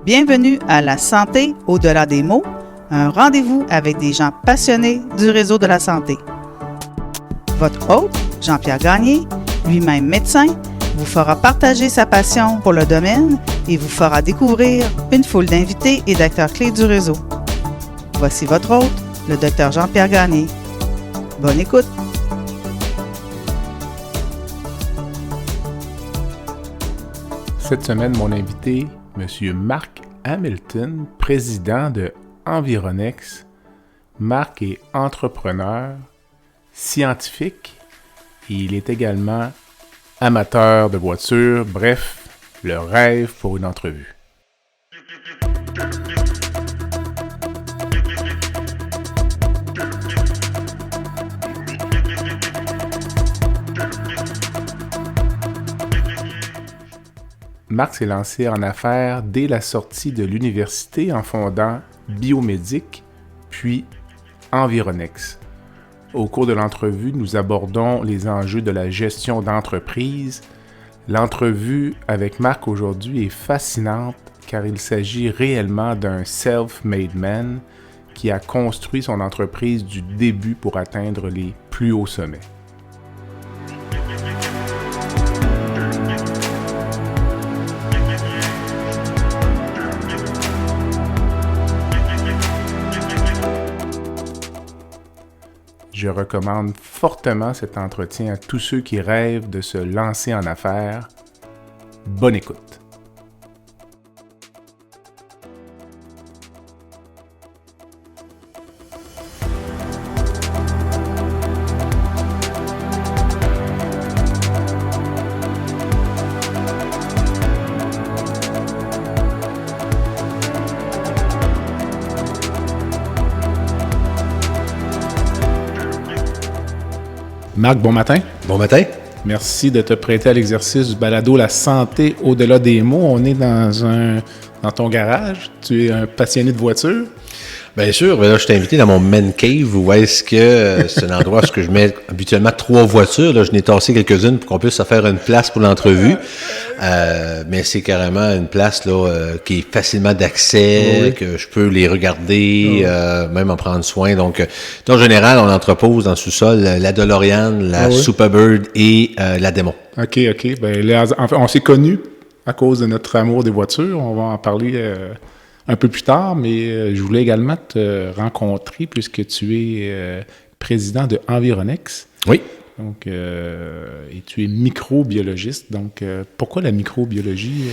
Bienvenue à La santé au-delà des mots, un rendez-vous avec des gens passionnés du réseau de la santé. Votre hôte, Jean-Pierre Gagné, lui-même médecin, vous fera partager sa passion pour le domaine et vous fera découvrir une foule d'invités et d'acteurs clés du réseau. Voici votre hôte, le Dr Jean-Pierre Gagné. Bonne écoute! Cette semaine, mon invité, M. Marc Hamilton, président de Environex. Marc est entrepreneur, scientifique et il est également amateur de voitures. Bref, le rêve pour une entrevue. Marc s'est lancé en affaires dès la sortie de l'université en fondant Biomédic, puis Environex. Au cours de l'entrevue, nous abordons les enjeux de la gestion d'entreprise. L'entrevue avec Marc aujourd'hui est fascinante car il s'agit réellement d'un self-made man qui a construit son entreprise du début pour atteindre les plus hauts sommets. Je recommande fortement cet entretien à tous ceux qui rêvent de se lancer en affaires. Bonne écoute! Marc, bon matin. Bon matin. Merci de te prêter à l'exercice du balado La santé au-delà des mots. On est dans ton garage. Tu es un passionné de voitures. Bien sûr, là, je t'ai invité dans mon man cave où est-ce que c'est un endroit où je mets habituellement 3 voitures. Là, je n'ai tassé quelques-unes pour qu'on puisse se faire une place pour l'entrevue. Mais c'est carrément une place là qui est facilement d'accès, oui. Que je peux les regarder, même en prendre soin. Donc, en général, on entrepose dans le sous-sol la DeLorean, la Superbird et la Demon. OK. Ben, là, en fait, on s'est connus à cause de notre amour des voitures. On va en parler un peu plus tard, mais je voulais également te rencontrer puisque tu es président de Environex. Oui. Donc, et tu es microbiologiste. Donc, pourquoi la microbiologie?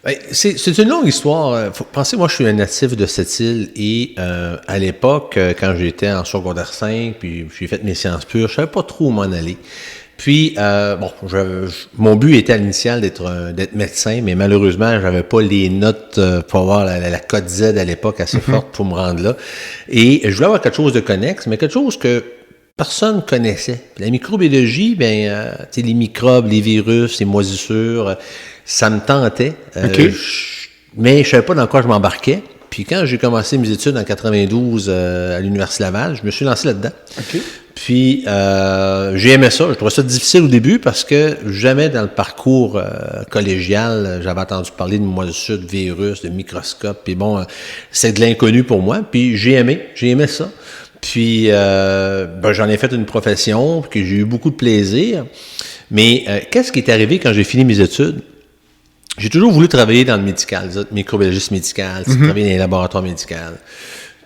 Ben, c'est une longue histoire. Faut penser, moi, je suis un natif de cette île et à l'époque, quand j'étais en secondaire 5, puis j'ai fait mes sciences pures, je savais pas trop où m'en aller. Puis, mon but était à l'initial d'être médecin, mais malheureusement, j'avais pas les notes pour avoir la cote Z à l'époque assez forte pour me rendre là. Et je voulais avoir quelque chose de connexe, mais quelque chose que personne connaissait. Puis la microbiologie, les microbes, les virus, les moisissures, ça me tentait. Okay. Mais je savais pas dans quoi je m'embarquais. Puis quand j'ai commencé mes études en 92 à l'Université Laval, je me suis lancé là-dedans. Okay. Puis j'ai aimé ça. Je trouvais ça difficile au début parce que jamais dans le parcours collégial, j'avais entendu parler de moisissures, de virus, de microscopes. Puis bon, c'est de l'inconnu pour moi. Puis j'ai aimé ça. Puis j'en ai fait une profession, puis j'ai eu beaucoup de plaisir. Mais qu'est-ce qui est arrivé quand j'ai fini mes études? J'ai toujours voulu travailler dans le médical, microbiologiste médical, travailler dans les laboratoires médicaux.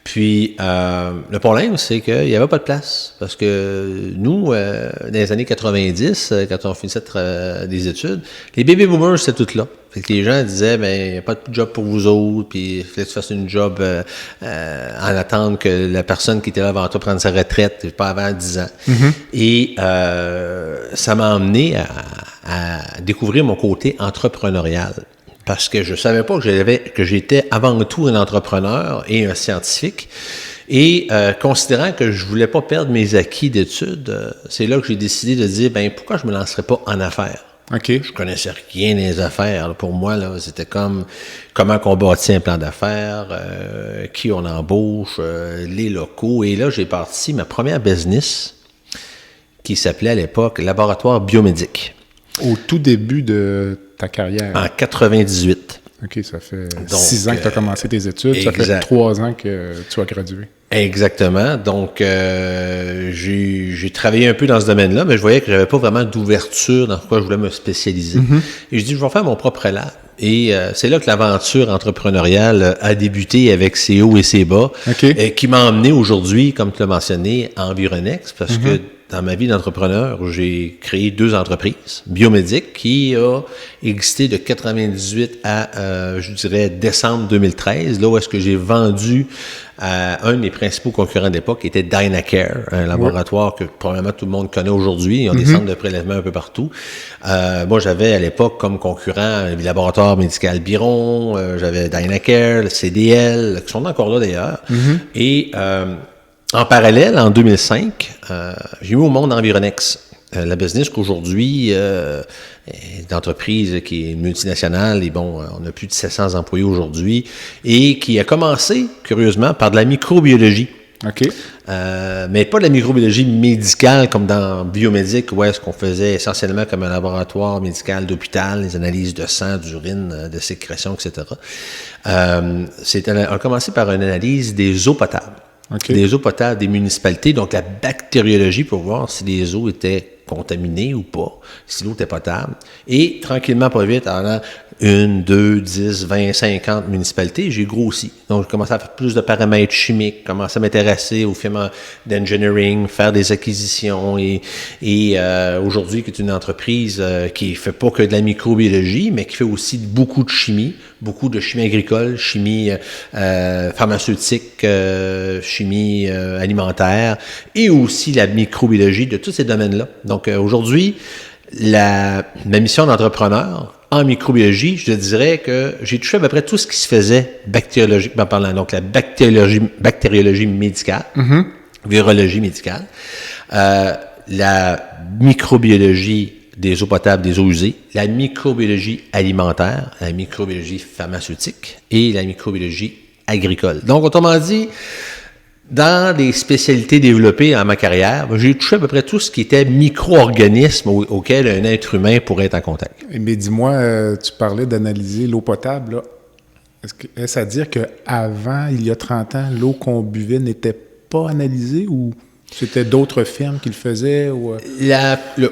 Puis, le problème, c'est qu'il n'y avait pas de place. Parce que nous, dans les années 90, quand on finissait des études, les baby boomers, c'était tout là. Fait que les gens disaient, il n'y a pas de job pour vous autres, puis il fallait que tu fasses une job en attendant que la personne qui était là avant toi prenne sa retraite, pas avant 10 ans. Mm-hmm. Et ça m'a emmené à découvrir mon côté entrepreneurial. Parce que je savais pas que j'étais avant tout un entrepreneur et un scientifique. Et considérant que je voulais pas perdre mes acquis d'études, c'est là que j'ai décidé de dire, pourquoi je me lancerais pas en affaires? OK. Je connaissais rien des affaires. Pour moi, là, c'était comme comment on bâtit un plan d'affaires, qui on embauche, les locaux. Et là, j'ai parti ma première business qui s'appelait à l'époque Laboratoire Biomédic. Au tout début de ta carrière? En 98. OK, ça fait Donc, 6 ans que tu as commencé tes études. Ça fait exact. 3 ans que tu as gradué. Exactement. Donc, j'ai travaillé un peu dans ce domaine-là, mais je voyais que j'avais pas vraiment d'ouverture dans quoi je voulais me spécialiser. Et je dis, je vais faire mon propre lab. Et c'est là que l'aventure entrepreneuriale a débuté avec ses hauts et ses bas, qui m'a emmené aujourd'hui, comme tu l'as mentionné, à Environex, parce que dans ma vie d'entrepreneur, j'ai créé 2 entreprises. Biomédic, qui a existé de 98 à, je dirais, décembre 2013, là où est-ce que j'ai vendu à un de mes principaux concurrents d'époque, qui était Dynacare, un laboratoire que probablement tout le monde connaît aujourd'hui. Ils ont des centres de prélèvement un peu partout. Moi, j'avais à l'époque comme concurrent le laboratoire médical Biron, j'avais Dynacare, le CDL, qui sont encore là d'ailleurs. Et en parallèle, en 2005, j'ai mis au monde Environex. La business qu'aujourd'hui est une entreprise qui est multinationale et bon, on a plus de 700 employés aujourd'hui et qui a commencé, curieusement, par de la microbiologie. OK. Mais pas de la microbiologie médicale comme dans Biomédic, où est-ce qu'on faisait essentiellement comme un laboratoire médical d'hôpital, les analyses de sang, d'urine, de sécrétion, etc. On a commencé par une analyse des eaux potables. Okay. Des eaux potables des municipalités, donc la bactériologie pour voir si les eaux étaient contaminées ou pas, si l'eau était potable. Et tranquillement, pas vite, en 1, 2, 10, 20, 50 municipalités, j'ai grossi. Donc, j'ai commencé à faire plus de paramètres chimiques, commencé à m'intéresser aux firmes d'engineering, faire des acquisitions et aujourd'hui, qui est une entreprise qui fait pas que de la microbiologie, mais qui fait aussi beaucoup de chimie agricole, chimie pharmaceutique, chimie alimentaire et aussi la microbiologie de tous ces domaines-là. Donc, aujourd'hui, ma mission d'entrepreneur en microbiologie, je te dirais que j'ai touché à peu près tout ce qui se faisait bactériologiquement parlant. Donc, la bactériologie médicale, virologie médicale, la microbiologie des eaux potables, des eaux usées, la microbiologie alimentaire, la microbiologie pharmaceutique et la microbiologie agricole. Donc, autrement dit, dans les spécialités développées en ma carrière, j'ai touché à peu près tout ce qui était micro-organisme auquel un être humain pourrait être en contact. Mais dis-moi, tu parlais d'analyser l'eau potable, là. Est-ce à dire qu'avant, il y a 30 ans, l'eau qu'on buvait n'était pas analysée ou c'était d'autres firmes qui le faisaient? Ou...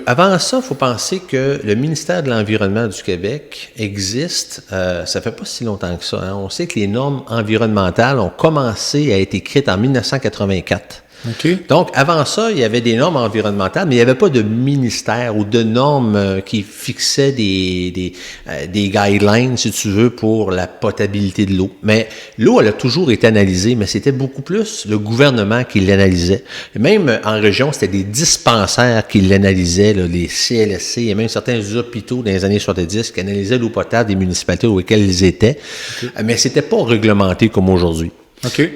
Avant ça, il faut penser que le ministère de l'Environnement du Québec existe, ça fait pas si longtemps que ça. Hein. On sait que les normes environnementales ont commencé à être écrites en 1984. Okay. Donc, avant ça, il y avait des normes environnementales, mais il n'y avait pas de ministère ou de normes qui fixaient des guidelines, si tu veux, pour la potabilité de l'eau. Mais l'eau, elle a toujours été analysée, mais c'était beaucoup plus le gouvernement qui l'analysait. Et même en région, c'était des dispensaires qui l'analysaient, là, les CLSC, et même certains hôpitaux dans les années 70 qui analysaient l'eau potable des municipalités où lesquelles ils étaient. Okay. Mais c'était pas réglementé comme aujourd'hui. OK.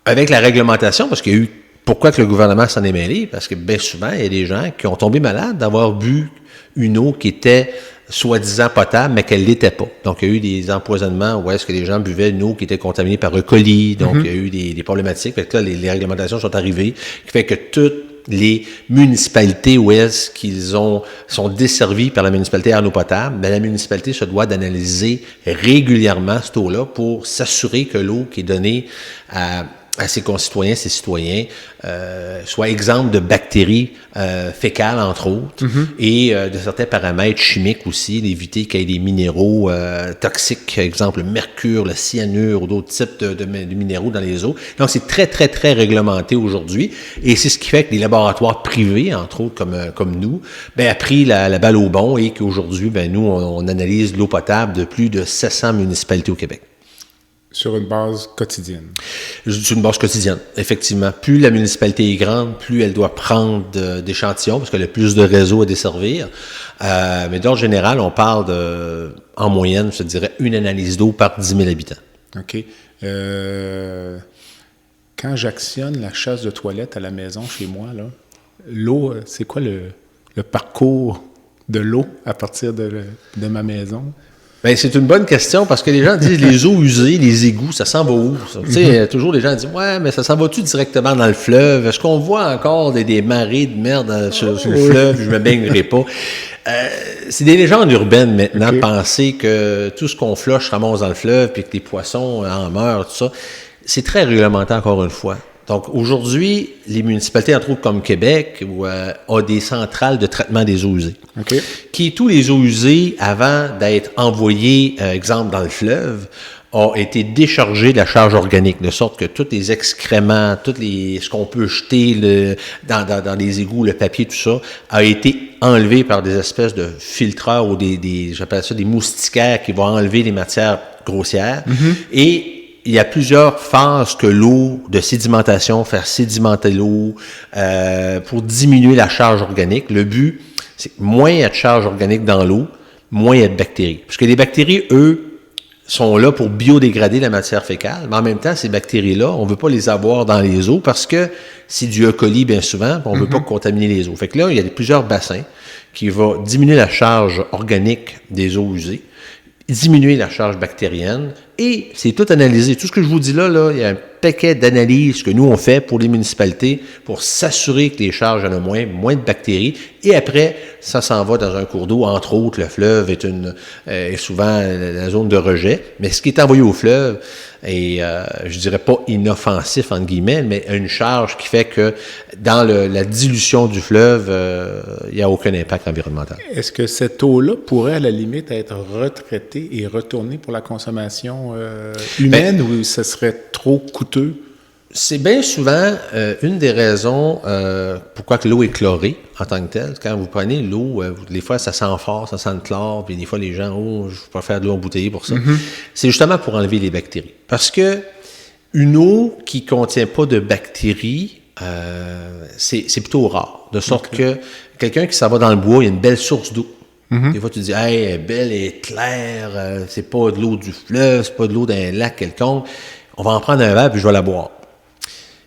Avec la réglementation, parce qu'il y a eu... Pourquoi que le gouvernement s'en est mêlé? Parce que bien souvent, il y a des gens qui ont tombé malades d'avoir bu une eau qui était soi-disant potable, mais qu'elle ne l'était pas. Donc, il y a eu des empoisonnements où est-ce que les gens buvaient une eau qui était contaminée par E. coli. Donc, il y a eu des problématiques. Fait que là, les réglementations sont arrivées, qui fait que toutes les municipalités où est-ce qu'ils sont desservis par la municipalité à l'eau potable, mais la municipalité se doit d'analyser régulièrement cette eau-là pour s'assurer que l'eau qui est donnée à ses concitoyens, ses citoyens, soit exempte de bactéries fécales, entre autres, et de certains paramètres chimiques aussi, d'éviter qu'il y ait des minéraux toxiques, exemple le mercure, le cyanure ou d'autres types de minéraux dans les eaux. Donc, c'est très, très, très réglementé aujourd'hui, et c'est ce qui fait que les laboratoires privés, entre autres, comme nous, a pris la balle au bond et qu'aujourd'hui, nous, on analyse l'eau potable de plus de 700 municipalités au Québec. Sur une base quotidienne. Sur une base quotidienne, effectivement. Plus la municipalité est grande, plus elle doit prendre d'échantillons, parce qu'elle a plus de réseaux à desservir. Mais d'ordre général, on parle en moyenne, je dirais, une analyse d'eau par 10 000 habitants. OK. Quand j'actionne la chasse de toilette à la maison, chez moi, là, l'eau, c'est quoi le parcours de l'eau à partir de ma maison? Ben, c'est une bonne question parce que les gens disent les eaux usées, les égouts, ça s'en va où? Tu sais, toujours les gens disent ouais, mais ça s'en va-tu directement dans le fleuve? Est-ce qu'on voit encore des marées de merde sur le fleuve? Je me baignerai pas. C'est des légendes urbaines maintenant, penser que tout ce qu'on flush ramasse dans le fleuve puis que les poissons en meurent, tout ça. C'est très réglementé encore une fois. Donc, aujourd'hui, les municipalités, entre autres comme Québec, ont des centrales de traitement des eaux usées. Qui, tous les eaux usées, avant d'être envoyées, exemple, dans le fleuve, ont été déchargés de la charge organique, de sorte que tous les excréments, ce qu'on peut jeter dans les égouts, le papier, tout ça, a été enlevé par des espèces de filtreurs ou j'appelle ça des moustiquaires qui vont enlever les matières grossières. Et il y a plusieurs phases que l'eau de sédimentation, faire sédimenter l'eau pour diminuer la charge organique. Le but, c'est que moins il y a de charge organique dans l'eau, moins il y a de bactéries. Parce que les bactéries, eux, sont là pour biodégrader la matière fécale, mais en même temps, ces bactéries-là, on ne veut pas les avoir dans les eaux parce que c'est du E. coli bien souvent, on ne veut pas contaminer les eaux. Fait que là, il y a plusieurs bassins qui vont diminuer la charge organique des eaux usées, diminuer la charge bactérienne, et c'est tout analysé. Tout ce que je vous dis là, il y a un paquet d'analyses que nous, on fait pour les municipalités pour s'assurer que les charges en ont moins de bactéries, et après, ça s'en va dans un cours d'eau. Entre autres, le fleuve est souvent la zone de rejet, mais ce qui est envoyé au fleuve est, je dirais pas inoffensif, entre guillemets, mais une charge qui fait que dans la dilution du fleuve, il n'y a aucun impact environnemental. Est-ce que cette eau-là pourrait, à la limite, être retraitée et retournée pour la consommation humaine, ou ce serait trop coûteux? C'est bien souvent une des raisons pourquoi que l'eau est chlorée en tant que telle. Quand vous prenez l'eau, des fois ça sent fort, ça sent le chlore, puis des fois les gens, je préfère de l'eau embouteillée pour ça. C'est justement pour enlever les bactéries. Parce que une eau qui contient pas de bactéries, c'est plutôt rare. De sorte que quelqu'un qui s'en va dans le bois, il y a une belle source d'eau. Des fois, tu dis, hey, elle est belle, elle est claire, c'est pas de l'eau du fleuve, c'est pas de l'eau d'un lac quelconque. On va en prendre un verre puis je vais la boire.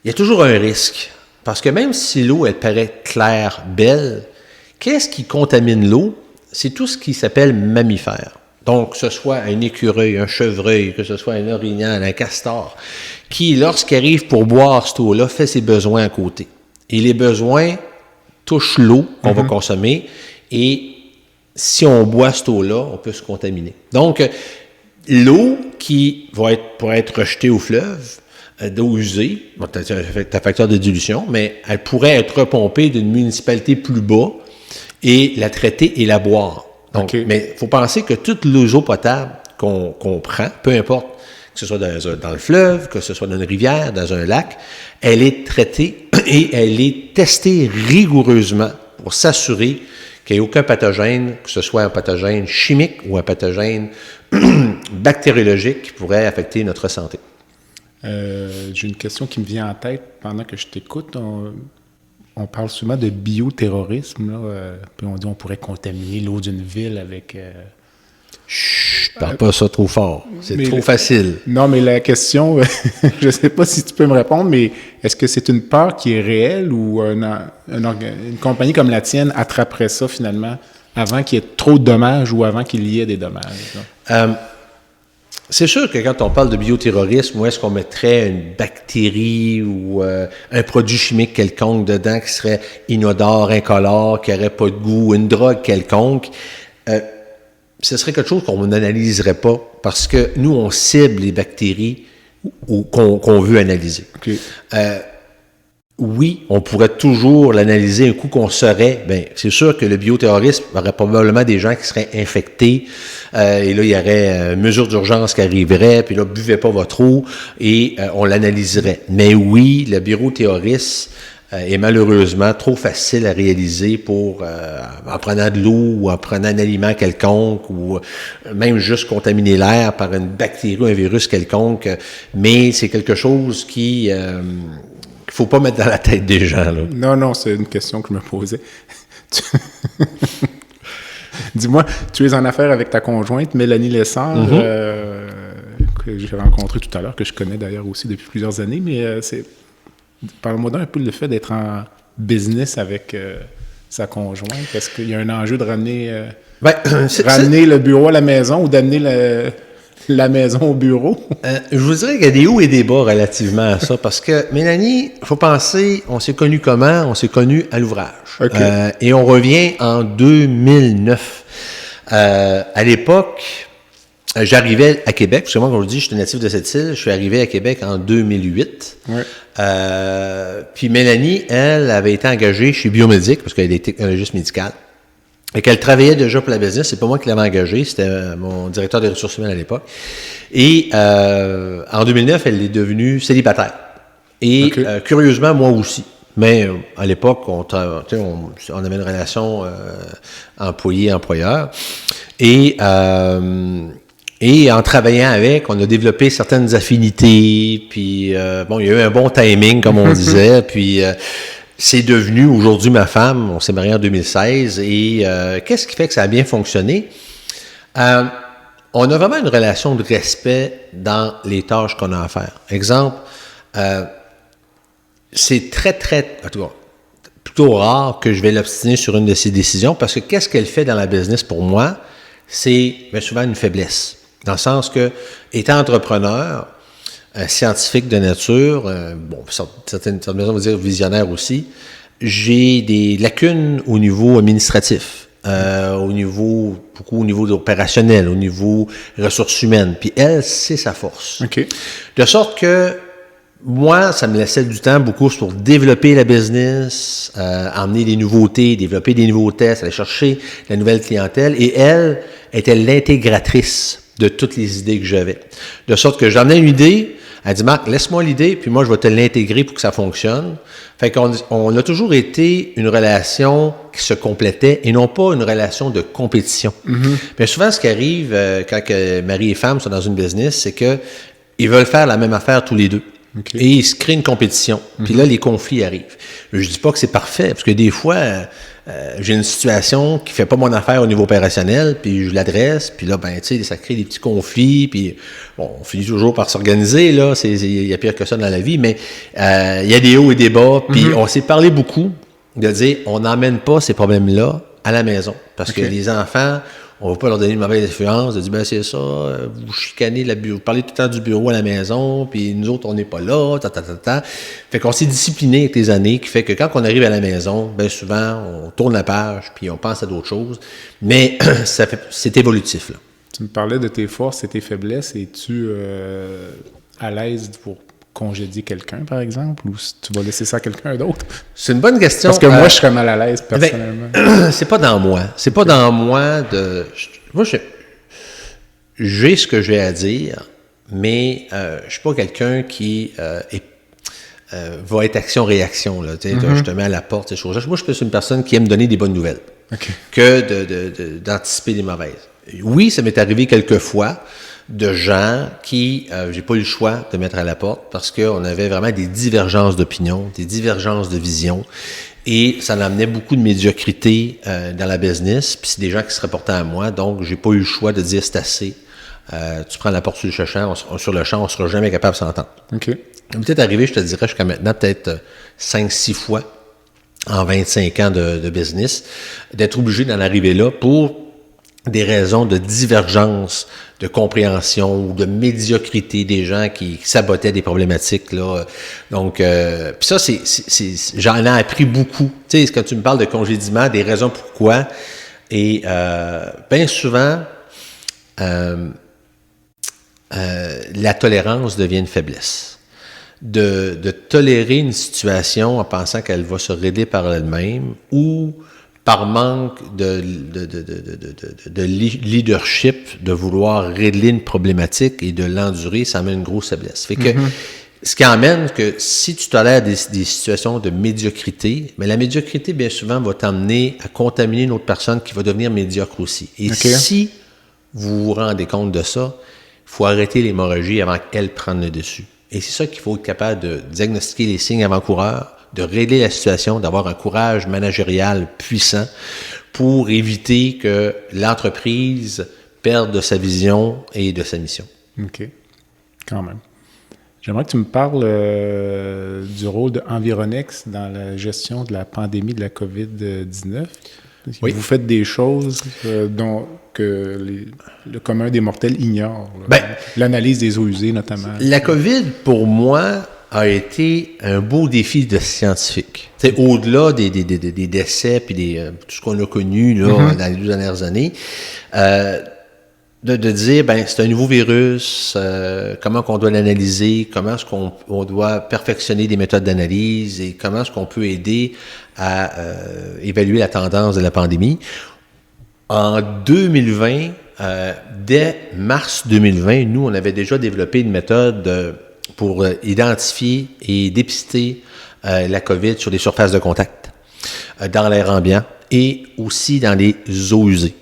Il y a toujours un risque. Parce que même si l'eau, elle paraît claire, belle, qu'est-ce qui contamine l'eau? C'est tout ce qui s'appelle mammifère. Donc, que ce soit un écureuil, un chevreuil, que ce soit un orignal, un castor, qui, lorsqu'il arrive pour boire cette eau-là, fait ses besoins à côté. Et les besoins touchent l'eau qu'on va consommer, et si on boit cette eau-là, on peut se contaminer. Donc, l'eau qui pourrait être rejetée au fleuve, d'eau usée, c'est un facteur de dilution, mais elle pourrait être repompée d'une municipalité plus bas et la traiter et la boire. Donc, mais il faut penser que toute l'eau potable qu'on prend, peu importe que ce soit dans le fleuve, que ce soit dans une rivière, dans un lac, elle est traitée et elle est testée rigoureusement pour s'assurer qu'il n'y ait aucun pathogène, que ce soit un pathogène chimique ou un pathogène bactériologique qui pourrait affecter notre santé. J'ai une question qui me vient en tête pendant que je t'écoute. On parle souvent de bioterrorisme, là, puis on dit qu'on pourrait contaminer l'eau d'une ville avec... Chut, parle pas ça trop fort. C'est trop facile. Non, mais la question, je ne sais pas si tu peux me répondre, mais est-ce que c'est une peur qui est réelle ou une compagnie comme la tienne attraperait ça finalement avant qu'il y ait trop de dommages ou avant qu'il y ait des dommages? C'est sûr que quand on parle de bioterrorisme, où est-ce qu'on mettrait une bactérie ou un produit chimique quelconque dedans qui serait inodore, incolore, qui n'aurait pas de goût, une drogue quelconque, ce serait quelque chose qu'on n'analyserait pas parce que nous, on cible les bactéries qu'on veut analyser. Oui, on pourrait toujours l'analyser un coup qu'on saurait. Bien, c'est sûr que le bioterrorisme, il y aurait probablement des gens qui seraient infectés et là, il y aurait mesure d'urgence qui arriverait, puis là, buvez pas votre eau et on l'analyserait. Mais oui, le bioterrorisme est malheureusement trop facile à réaliser pour en prenant de l'eau ou en prenant un aliment quelconque ou même juste contaminer l'air par une bactérie ou un virus quelconque. Mais c'est quelque chose qui... Il ne faut pas mettre dans la tête des gens, là. Non, c'est une question que je me posais. Dis-moi, tu es en affaires avec ta conjointe, Mélanie Lessard, que j'ai rencontrée tout à l'heure, que je connais d'ailleurs aussi depuis plusieurs années, mais parle-moi d'un peu le fait d'être en business avec sa conjointe? Est-ce qu'il y a un enjeu de ramener, C'est le bureau à la maison ou d'amener la maison au bureau? Je vous dirais qu'il y a des hauts et des bas relativement à ça, parce que Mélanie, il faut penser, on s'est connus comment? On s'est connus à l'ouvrage. Okay. Et on revient en 2009. À l'époque, j'arrivais à Québec, parce que moi, comme je vous dis, je suis natif de cette île, je suis arrivé à Québec en 2008. Ouais. Puis Mélanie, elle, avait été engagée chez Biomédic, parce qu'elle est technologiste médicale. Et qu'elle travaillait déjà pour la business, c'est pas moi qui l'avais engagée, c'était mon directeur des ressources humaines à l'époque. Et en 2009, elle est devenue célibataire. Et Okay. Curieusement, moi aussi. Mais à l'époque, on avait une relation employé-employeur. Et en travaillant avec, on a développé certaines affinités. Puis il y a eu un bon timing, comme on disait. Puis c'est devenu aujourd'hui ma femme. On s'est mariés en 2016. Et qu'est-ce qui fait que ça a bien fonctionné? On a vraiment une relation de respect dans les tâches qu'on a à faire. Exemple, c'est en tout cas, plutôt rare que je vais l'obstiner sur une de ses décisions, parce que qu'est-ce qu'elle fait dans la business pour moi? C'est bien souvent une faiblesse. Dans le sens que, étant entrepreneur, scientifique de nature, certaines maisons vont dire visionnaire aussi, j'ai des lacunes au niveau administratif, au niveau opérationnel, au niveau ressources humaines. Puis elle, c'est sa force. OK. De sorte que moi, ça me laissait du temps beaucoup pour développer la business, emmener des nouveautés, développer des nouveaux tests, aller chercher la nouvelle clientèle. Et elle était l'intégratrice de toutes les idées que j'avais. De sorte que j'emmenais une idée, elle dit « Marc, laisse-moi l'idée, puis moi, je vais te l'intégrer pour que ça fonctionne. » Fait qu'on a toujours été une relation qui se complétait et non pas une relation de compétition. Mm-hmm. Mais souvent, ce qui arrive quand mari et femme sont dans une business, c'est que ils veulent faire la même affaire tous les deux. Okay. Et il se crée une compétition. Puis là, les conflits arrivent. Je dis pas que c'est parfait, parce que des fois, j'ai une situation qui fait pas mon affaire au niveau opérationnel, puis je l'adresse, puis là, tu sais, ça crée des petits conflits, puis bon, on finit toujours par s'organiser, là, il y a pire que ça dans la vie, mais il y a des hauts et des bas, puis on s'est parlé beaucoup de dire, on n'emmène pas ces problèmes-là à la maison, parce que les enfants, on ne va pas leur donner une mauvaise influence, de dire, ben c'est ça, vous chicanez, vous parlez tout le temps du bureau à la maison, puis nous autres, on n'est pas là, Fait qu'on s'est discipliné avec les années, qui fait que quand on arrive à la maison, ben souvent, on tourne la page, puis on pense à d'autres choses, mais c'est évolutif, là. Tu me parlais de tes forces et tes faiblesses, es-tu à l'aise pour congédier quelqu'un, par exemple, ou si tu vas laisser ça à quelqu'un d'autre? C'est une bonne question. Parce que moi, je serais mal à l'aise, personnellement. C'est pas dans moi. C'est pas dans moi de... Moi, j'ai ce que j'ai à dire, mais je suis pas quelqu'un qui va être action-réaction. Là. Je te mets à la porte, ces choses-là. Moi, je suis plus une personne qui aime donner des bonnes nouvelles que d'anticiper des mauvaises. Oui, ça m'est arrivé quelques fois de gens qui, j'ai pas eu le choix de mettre à la porte parce qu'on avait vraiment des divergences d'opinion, des divergences de vision, et ça amenait beaucoup de médiocrité dans la business, puis c'est des gens qui se rapportaient à moi, donc j'ai pas eu le choix de dire c'est assez, tu prends la porte sur le champ, on sera jamais capable de s'entendre. Okay. Peut-être arrivé, je te dirais, jusqu'à maintenant, peut-être 5-6 fois en 25 ans de business, d'être obligé d'en arriver là pour des raisons de divergence, de compréhension ou de médiocrité des gens qui sabotaient des problématiques, là. Donc, puis ça, j'en ai appris beaucoup. Tu sais, quand tu me parles de congédiement, des raisons pourquoi, et bien souvent, la tolérance devient une faiblesse. De tolérer une situation en pensant qu'elle va se régler par elle-même ou par manque de leadership, de vouloir régler une problématique et de l'endurer, ça amène une grosse faiblesse. Fait que, ce qui amène que si tu tolères des situations de médiocrité, mais la médiocrité, bien souvent, va t'amener à contaminer une autre personne qui va devenir médiocre aussi. Et si vous vous rendez compte de ça, il faut arrêter l'hémorragie avant qu'elle prenne le dessus. Et c'est ça qu'il faut être capable de diagnostiquer les signes avant-coureurs, de régler la situation, d'avoir un courage managérial puissant pour éviter que l'entreprise perde de sa vision et de sa mission. OK. Quand même. J'aimerais que tu me parles du rôle de Environex dans la gestion de la pandémie de la COVID-19. Oui. Vous faites des choses que le commun des mortels ignore. L'analyse des eaux usées, notamment. La COVID, pour moi, a été un beau défi de scientifique. C'est au-delà des décès puis tout ce qu'on a connu là, dans les 12 dernières années. De dire, c'est un nouveau virus, comment qu'on doit l'analyser, comment est-ce qu'on doit perfectionner des méthodes d'analyse et comment est-ce qu'on peut aider à évaluer la tendance de la pandémie. En 2020, dès mars 2020, nous, on avait déjà développé une méthode pour identifier et dépister la COVID sur les surfaces de contact, dans l'air ambiant et aussi dans les eaux usées.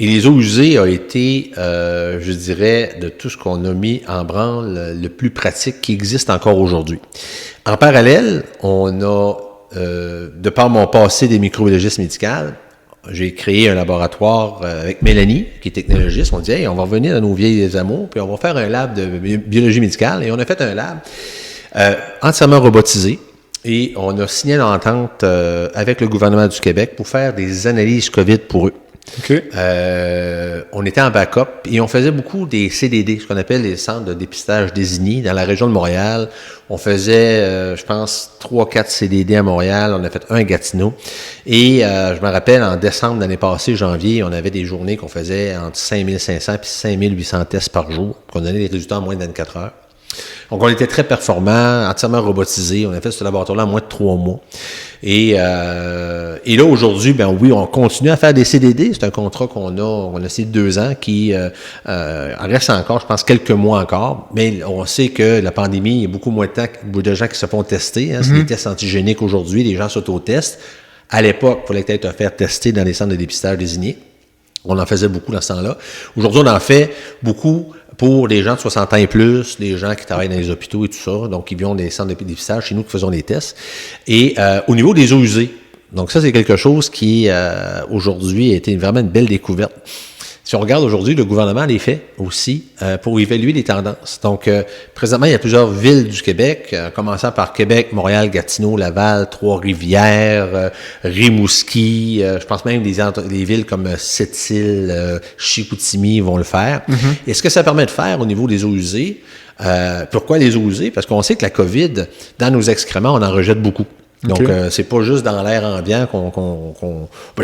Et les eaux usées a été, je dirais, de tout ce qu'on a mis en branle, le plus pratique qui existe encore aujourd'hui. En parallèle, on a, de par mon passé des microbiologistes médicales, j'ai créé un laboratoire avec Mélanie, qui est technologiste. On dit, hey, on va revenir à nos vieilles amours, puis on va faire un lab de biologie médicale. Et on a fait un lab entièrement robotisé. Et on a signé l'entente avec le gouvernement du Québec pour faire des analyses COVID pour eux. Okay. On était en backup et on faisait beaucoup des CDD, ce qu'on appelle les centres de dépistage désignés dans la région de Montréal. On faisait, je pense, 3-4 CDD à Montréal. On a fait un à Gatineau. Et je me rappelle, en décembre de l'année passée, janvier, on avait des journées qu'on faisait entre 5500 et 5800 tests par jour, qu'on donnait des résultats en moins de 24 heures. Donc, on était très performants, entièrement robotisés. On a fait ce laboratoire-là en moins de 3 mois. Et là, aujourd'hui, oui, on continue à faire des CDD. C'est un contrat qu'on a signé de 2 ans qui reste encore, je pense, quelques mois encore. Mais on sait que la pandémie, il y a beaucoup moins de gens qui se font tester. C'est des tests antigéniques aujourd'hui, les gens s'auto-testent. À l'époque, il fallait peut-être te faire tester dans les centres de dépistage désignés. On en faisait beaucoup dans ce temps-là. Aujourd'hui, on en fait beaucoup pour les gens de 60 ans et plus, les gens qui travaillent dans les hôpitaux et tout ça, donc ils viennent des centres de dépistage, chez nous qui faisons des tests. Et au niveau des eaux usées, donc ça c'est quelque chose qui aujourd'hui a été vraiment une belle découverte. Si on regarde aujourd'hui, le gouvernement les fait aussi pour évaluer les tendances. Donc, présentement, il y a plusieurs villes du Québec, commençant par Québec, Montréal, Gatineau, Laval, Trois-Rivières, Rimouski. Je pense même des villes comme Sept-Îles, Chicoutimi vont le faire. Et ce que ça permet de faire au niveau des eaux usées, pourquoi les eaux usées? Parce qu'on sait que la COVID, dans nos excréments, on en rejette beaucoup. Donc, c'est pas juste dans l'air ambiant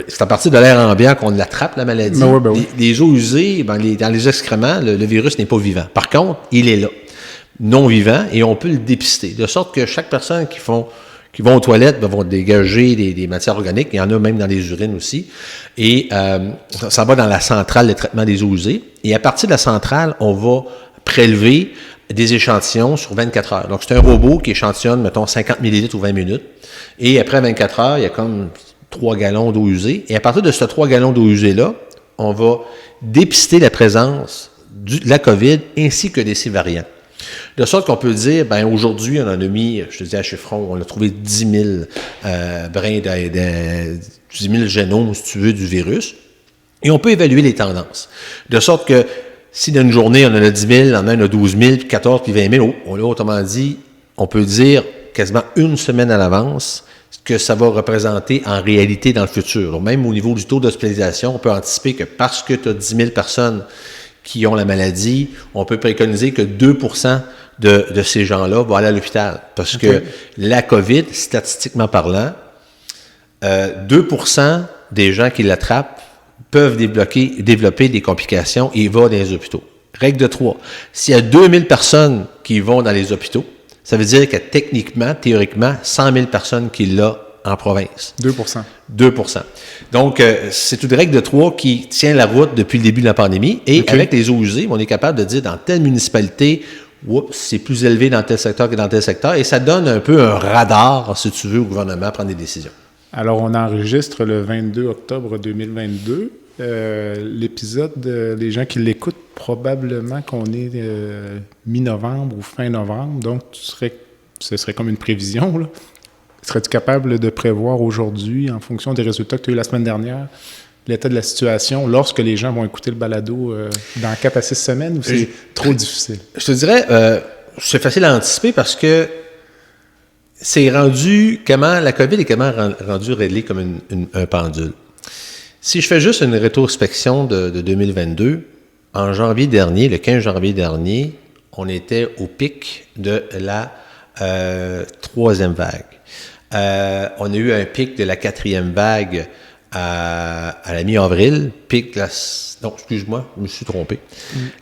c'est à partir de l'air ambiant qu'on attrape la maladie. Oui. Les eaux usées, dans les excréments, le virus n'est pas vivant. Par contre, il est là, non vivant, et on peut le dépister. De sorte que chaque personne qui vont aux toilettes vont dégager des matières organiques. Il y en a même dans les urines aussi. Et ça va dans la centrale de traitement des eaux usées. Et à partir de la centrale, on va prélever des échantillons sur 24 heures. Donc, c'est un robot qui échantillonne, mettons, 50 millilitres ou 20 minutes. Et après 24 heures, il y a comme 3 gallons d'eau usée. Et à partir de ces 3 gallons d'eau usée-là, on va dépister la présence de la COVID ainsi que des ses variants. De sorte qu'on peut dire, aujourd'hui, on en a mis, je te dis à chiffron, on a trouvé 10 000 brins 10 000 génomes, si tu veux, du virus. Et on peut évaluer les tendances. De sorte que si dans une journée, on en a 10 000, on en a 12 000, puis 14 puis 20 000, autrement dit, on peut dire quasiment une semaine à l'avance ce que ça va représenter en réalité dans le futur. Donc, même au niveau du taux d'hospitalisation, on peut anticiper que parce que tu as 10 000 personnes qui ont la maladie, on peut préconiser que 2% de ces gens-là vont aller à l'hôpital. Parce que la COVID, statistiquement parlant, 2% des gens qui l'attrapent peuvent développer des complications et vont dans les hôpitaux. Règle de 3. S'il y a 2000 personnes qui vont dans les hôpitaux, ça veut dire que techniquement, théoriquement, 100 000 personnes qui l'ont en province. 2%. 2%. Donc, c'est une règle de 3 qui tient la route depuis le début de la pandémie. Et avec les eaux usées, on est capable de dire dans telle municipalité, c'est plus élevé dans tel secteur que dans tel secteur. Et ça donne un peu un radar, si tu veux, au gouvernement à prendre des décisions. Alors, on enregistre le 22 octobre 2022. L'épisode, les gens qui l'écoutent, probablement qu'on est mi-novembre ou fin novembre. Donc, ce serait comme une prévision, là. Serais-tu capable de prévoir aujourd'hui, en fonction des résultats que tu as eu la semaine dernière, l'état de la situation lorsque les gens vont écouter le balado dans 4 à 6 semaines ou c'est trop difficile? Je te dirais, c'est facile à anticiper parce que c'est rendu la COVID est rendu réglée comme un pendule. Si je fais juste une rétrospection de 2022, en janvier dernier, le 15 janvier dernier, on était au pic de la troisième vague. On a eu un pic de la quatrième vague à la mi-avril. Non, excuse-moi, je me suis trompé.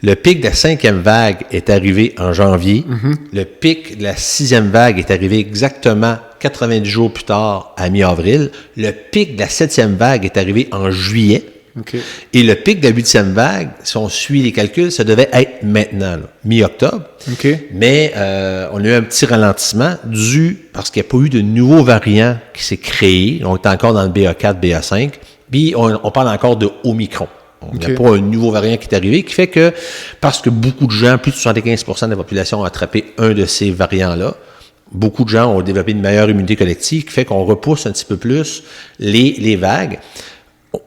Le pic de la cinquième vague est arrivé en janvier. Le pic de la sixième vague est arrivé exactement 90 jours plus tard, à mi-avril. Le pic de la septième vague est arrivé en juillet. Okay. Et le pic de la huitième vague, si on suit les calculs, ça devait être maintenant, là, mi-octobre. Okay. Mais on a eu un petit ralentissement parce qu'il n'y a pas eu de nouveaux variants qui s'est créé. On est encore dans le BA4, BA5. Puis on parle encore de Omicron. Il n'y a pas un nouveau variant qui est arrivé, qui fait que, parce que beaucoup de gens, plus de 75% de la population ont attrapé un de ces variants-là, beaucoup de gens ont développé une meilleure immunité collective, qui fait qu'on repousse un petit peu plus les vagues.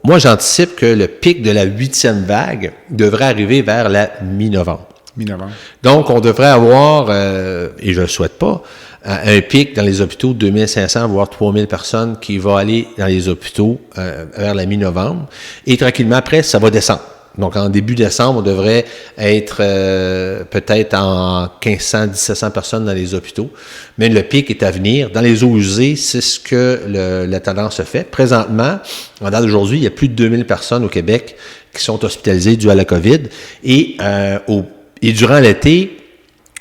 Moi, j'anticipe que le pic de la huitième vague devrait arriver vers la mi-novembre. Donc, on devrait avoir, et je ne le souhaite pas, un pic dans les hôpitaux de 2500 voire 3000 personnes qui va aller dans les hôpitaux vers la mi-novembre. Et tranquillement, après, ça va descendre. Donc, en début décembre, on devrait être peut-être en 1500, 1700 personnes dans les hôpitaux. Mais le pic est à venir. Dans les eaux usées, c'est ce que la tendance se fait. Présentement, en date d'aujourd'hui, il y a plus de 2000 personnes au Québec qui sont hospitalisées dues à la COVID. Et durant l'été,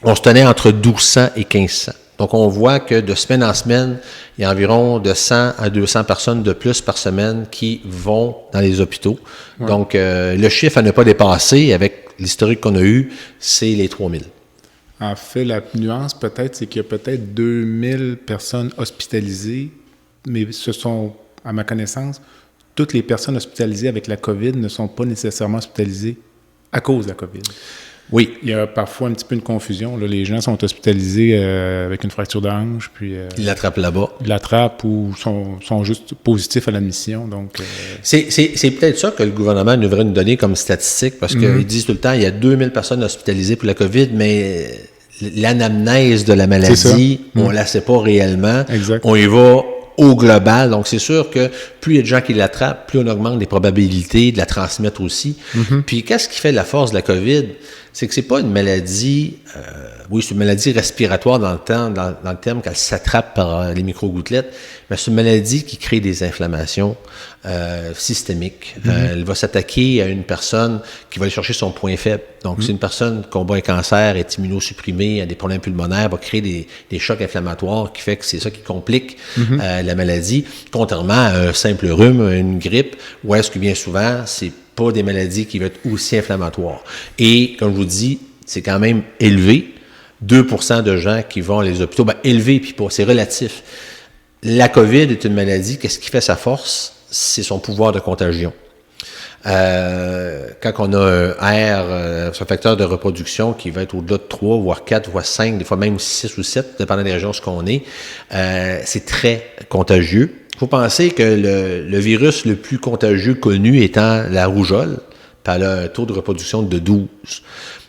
on se tenait entre 1200 et 1500. Donc, on voit que de semaine en semaine, il y a environ de 100 à 200 personnes de plus par semaine qui vont dans les hôpitaux. Ouais. Donc, le chiffre à ne pas dépasser, avec l'historique qu'on a eu, c'est les 3000. En fait, la nuance peut-être, c'est qu'il y a peut-être 2000 personnes hospitalisées, mais ce sont, à ma connaissance, toutes les personnes hospitalisées avec la COVID ne sont pas nécessairement hospitalisées à cause de la COVID. Oui. Il y a parfois un petit peu une confusion. Là, les gens sont hospitalisés avec une fracture de hanche, puis... ils l'attrapent là-bas. Ils l'attrapent ou sont juste positifs à l'admission, donc... C'est peut-être ça que le gouvernement devrait nous donner comme statistique, parce qu'ils disent tout le temps, il y a 2000 personnes hospitalisées pour la COVID, mais l'anamnèse de la maladie, on ne la sait pas réellement. Exact. On y va au global. Donc, c'est sûr que plus il y a de gens qui l'attrapent, plus on augmente les probabilités de la transmettre aussi. Puis, qu'est-ce qui fait la force de la COVID? C'est que c'est pas une maladie... oui, c'est une maladie respiratoire dans le terme qu'elle s'attrape par les micro-gouttelettes, mais c'est une maladie qui crée des inflammations systémiques. Elle va s'attaquer à une personne qui va aller chercher son point faible. Donc, c'est une personne qui combat un cancer, est immunosupprimée, a des problèmes pulmonaires, va créer des chocs inflammatoires qui fait que c'est ça qui complique la maladie, contrairement à un simple rhume, une grippe, où est-ce que bien souvent, c'est pas des maladies qui vont être aussi inflammatoires. Et, comme je vous dis, c'est quand même élevé. 2% de gens qui vont à les hôpitaux. Ben, élevé, puis pas, c'est relatif. La COVID est une maladie. Qu'est-ce qui fait sa force? C'est son pouvoir de contagion. Quand on a un facteur de reproduction qui va être au-delà de 3, voire 4, voire 5, des fois même 6 ou 7, dépendant des régions où on est, c'est très contagieux. Il faut penser que le virus le plus contagieux connu étant la rougeole, puis elle a un taux de reproduction de 12.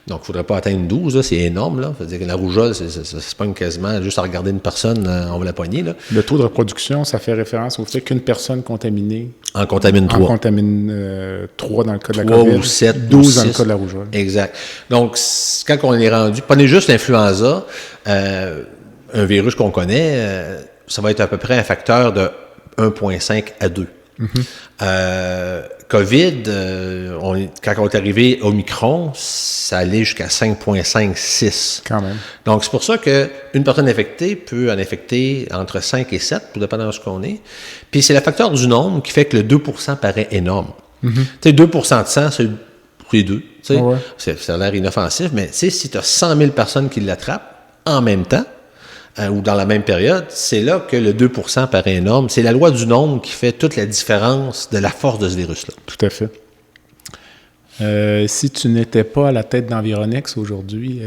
Donc, il ne faudrait pas atteindre 12, là, c'est énorme. Là. C'est-à-dire que la rougeole, ça se pogne quasiment juste à regarder une personne, on va la poigner. Là. Le taux de reproduction, ça fait référence au fait qu'une personne contaminée en contamine 3. En contamine 3 dans le cas de la 3 COVID. ou 7 12 ou 6. dans le cas de la rougeole. Exact. Donc, quand on est rendu, prenez juste l'influenza, un virus qu'on connaît, ça va être à peu près un facteur de 1,5 à 2. COVID, quand on est arrivé au Omicron, ça allait jusqu'à 5,5, 6. Quand même. Donc, c'est pour ça qu'une personne infectée peut en infecter entre 5 et 7, tout dépendant de ce qu'on est. Puis c'est le facteur du nombre qui fait que le 2% paraît énorme. Tu sais, 2% de sang, c'est les deux. Tu sais, ça a l'air inoffensif, mais tu sais, si tu as 100 000 personnes qui l'attrapent en même temps, ou dans la même période, c'est là que le 2% paraît énorme. C'est la loi du nombre qui fait toute la différence de la force de ce virus-là. Tout à fait. Si tu n'étais pas à la tête d'Environex aujourd'hui,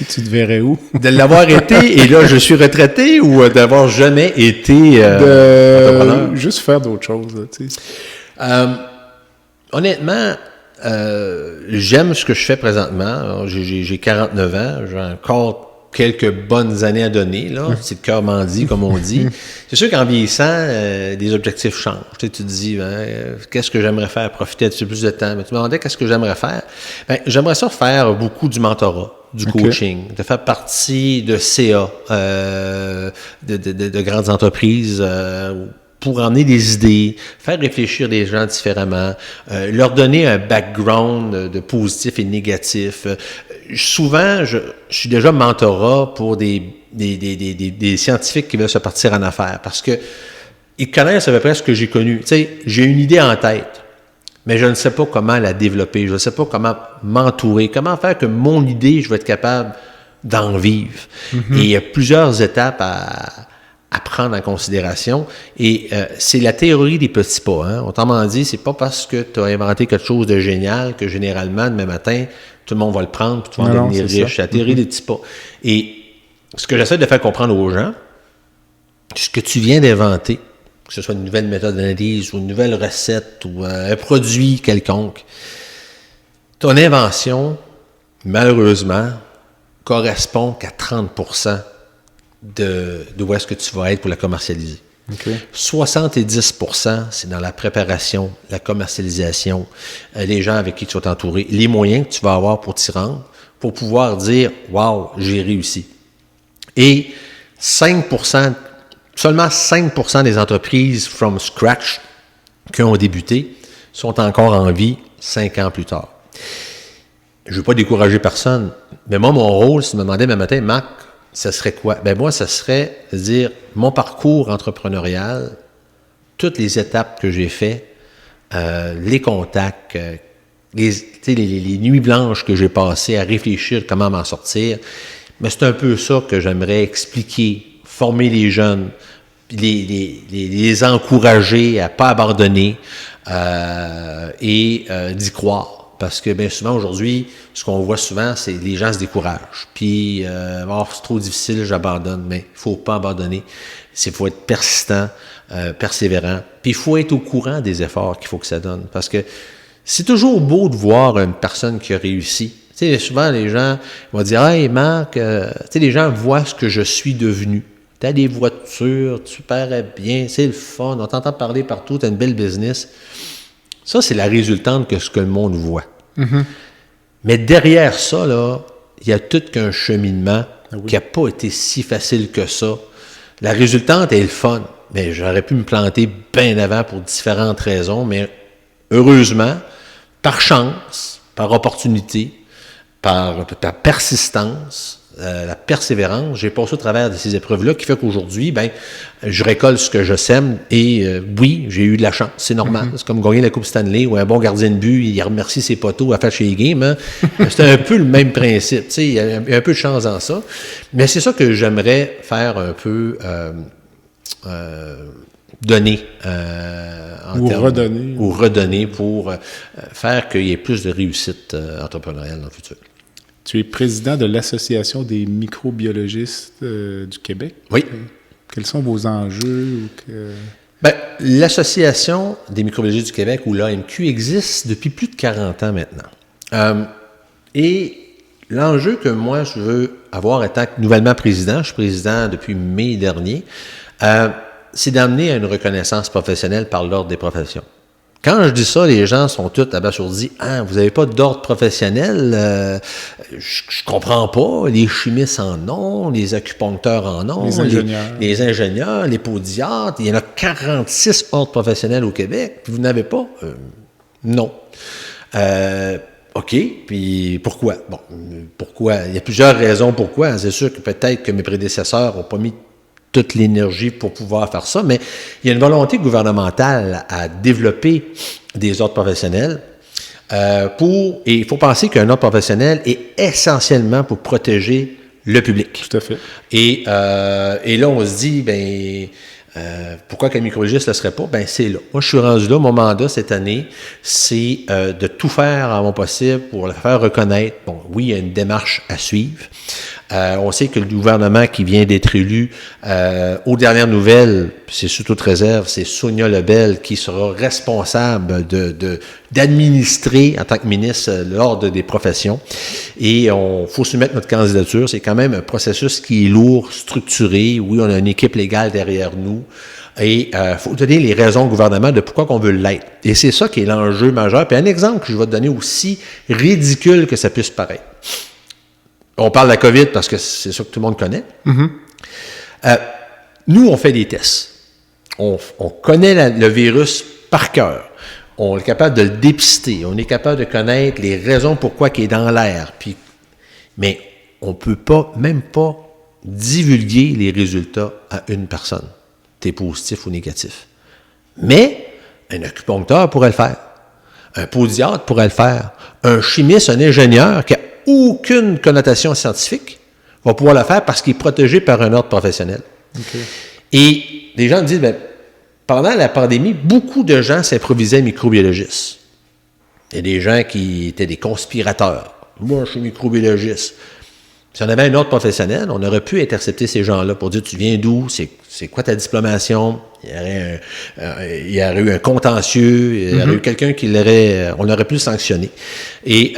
tu te verrais où? De l'avoir été, et là, je suis retraité, ou d'avoir jamais été entrepreneur? Juste faire d'autres choses. Tu sais. Honnêtement, j'aime ce que je fais présentement. Alors, j'ai 49 ans, j'ai encore quelques bonnes années à donner, là, c'est le cœur m'en dit, comme on dit. C'est sûr qu'en vieillissant, les objectifs changent. Tu te dis, qu'est-ce que j'aimerais faire? Profiter un petit peu plus de temps. Mais tu me demandais qu'est-ce que j'aimerais faire? J'aimerais ça faire beaucoup du mentorat, du coaching, de faire partie de CA, de grandes entreprises, pour emmener des idées, faire réfléchir les gens différemment, leur donner un background de positif et de négatif. Souvent, je suis déjà mentorat pour des scientifiques qui veulent se partir en affaires parce que ils connaissent à peu près ce que j'ai connu. Tu sais, j'ai une idée en tête, mais je ne sais pas comment la développer, je ne sais pas comment m'entourer, comment faire que mon idée, je vais être capable d'en vivre. Et il y a plusieurs étapes à prendre en considération. Et c'est la théorie des petits pas. Hein? Autrement dit, c'est pas parce que tu as inventé quelque chose de génial que généralement, demain matin, tout le monde va le prendre puis tu vas en devenir riche. C'est la théorie des petits pas. Et ce que j'essaie de faire comprendre aux gens, ce que tu viens d'inventer, que ce soit une nouvelle méthode d'analyse ou une nouvelle recette ou un produit quelconque, ton invention, malheureusement, correspond qu'à 30% de où est-ce que tu vas être pour la commercialiser. 70%, c'est dans la préparation, la commercialisation, les gens avec qui tu vas t'entourer, les moyens que tu vas avoir pour t'y rendre, pour pouvoir dire « Wow, j'ai réussi ». Et 5%, seulement 5% des entreprises from scratch qui ont débuté sont encore en vie 5 ans plus tard. Je ne veux pas décourager personne, mais moi, mon rôle, si tu me demandais demain matin, Marc, ce serait quoi? Ben moi, ce serait de dire mon parcours entrepreneurial, toutes les étapes que j'ai faites, les contacts, les nuits blanches que j'ai passées à réfléchir comment m'en sortir. Mais c'est un peu ça que j'aimerais expliquer, former les jeunes, les encourager à ne pas abandonner et d'y croire. Parce que bien souvent, aujourd'hui, ce qu'on voit souvent, c'est que les gens se découragent. Puis, c'est trop difficile, j'abandonne. Mais il ne faut pas abandonner. Il faut être persistant, persévérant. Puis, il faut être au courant des efforts qu'il faut que ça donne. Parce que c'est toujours beau de voir une personne qui a réussi. Tu sais, souvent, les gens vont dire « Hey, Marc, tu sais, les gens voient ce que je suis devenu. Tu as des voitures, tu parais bien, c'est le fun, on t'entend parler partout, tu as une belle business. » Ça, c'est la résultante que ce que le monde voit. Mais derrière ça, là, il y a tout qu'un cheminement qui n'a pas été si facile que ça. La résultante est le fun, mais j'aurais pu me planter bien avant pour différentes raisons, mais heureusement, par chance, par opportunité, par persistance, la persévérance, j'ai passé au travers de ces épreuves-là qui fait qu'aujourd'hui, ben, je récolte ce que je sème et oui, j'ai eu de la chance, c'est normal. C'est comme gagner la Coupe Stanley ou un bon gardien de but, il remercie ses poteaux à faire chez les games. Hein. C'est un peu le même principe, tu sais, il y a un peu de chance dans ça. Mais c'est ça que j'aimerais faire un peu donner ou redonner pour faire qu'il y ait plus de réussite entrepreneuriale dans le futur. Tu es président de l'Association des microbiologistes du Québec. Oui. Quels sont vos enjeux? Bien, l'Association des microbiologistes du Québec, ou l'AMQ, existe depuis plus de 40 ans maintenant. Et l'enjeu que moi, je veux avoir étant nouvellement président, je suis président depuis mai dernier, c'est d'amener à une reconnaissance professionnelle par l'Ordre des professions. Quand je dis ça, les gens sont tous abasourdis. « Ah, vous n'avez pas d'ordre professionnel? Je comprends pas. Les chimistes en ont, les acupuncteurs en ont, les ingénieurs, les podiatres. Il y en a 46 ordres professionnels au Québec, puis vous n'avez pas? Non. OK, puis pourquoi? Bon, pourquoi? Il y a plusieurs raisons pourquoi. C'est sûr que peut-être que mes prédécesseurs n'ont pas mis toute l'énergie pour pouvoir faire ça, mais il y a une volonté gouvernementale à développer des ordres professionnels et il faut penser qu'un ordre professionnel est essentiellement pour protéger le public. Tout à fait. Et là, on se dit, pourquoi qu'un microbiologiste ne le serait pas? Ben c'est là. Moi, je suis rendu là. Mon mandat cette année, c'est de tout faire à mon possible pour le faire reconnaître. Bon, oui, il y a une démarche à suivre. On sait que le gouvernement qui vient d'être élu, aux dernières nouvelles, c'est sous toute réserve, c'est Sonia Lebel qui sera responsable d'administrer en tant que ministre l'ordre des professions. Et faut soumettre notre candidature. C'est quand même un processus qui est lourd, structuré. Oui, on a une équipe légale derrière nous. Et faut donner les raisons au gouvernement de pourquoi qu'on veut l'être. Et c'est ça qui est l'enjeu majeur. Puis un exemple que je vais te donner, aussi ridicule que ça puisse paraître. On parle de la COVID parce que c'est ça que tout le monde connaît. Mm-hmm. Nous, on fait des tests. On connaît le virus par cœur. On est capable de le dépister. On est capable de connaître les raisons pourquoi il est dans l'air. Mais on ne peut même pas divulguer les résultats à une personne. T'es positif ou négatif. Mais un acupuncteur pourrait le faire. Un podiatre pourrait le faire. Un chimiste, un ingénieur qui n'a aucune connotation scientifique va pouvoir le faire parce qu'il est protégé par un ordre professionnel. Okay. Et les gens disent, pendant la pandémie, beaucoup de gens s'improvisaient microbiologistes. Il y a des gens qui étaient des conspirateurs. Moi, je suis microbiologiste. Si on avait un ordre professionnel, on aurait pu intercepter ces gens-là pour dire, tu viens d'où, c'est quoi ta diplomation, il y aurait eu un contentieux, il y aurait eu quelqu'un on aurait pu le sanctionner. Et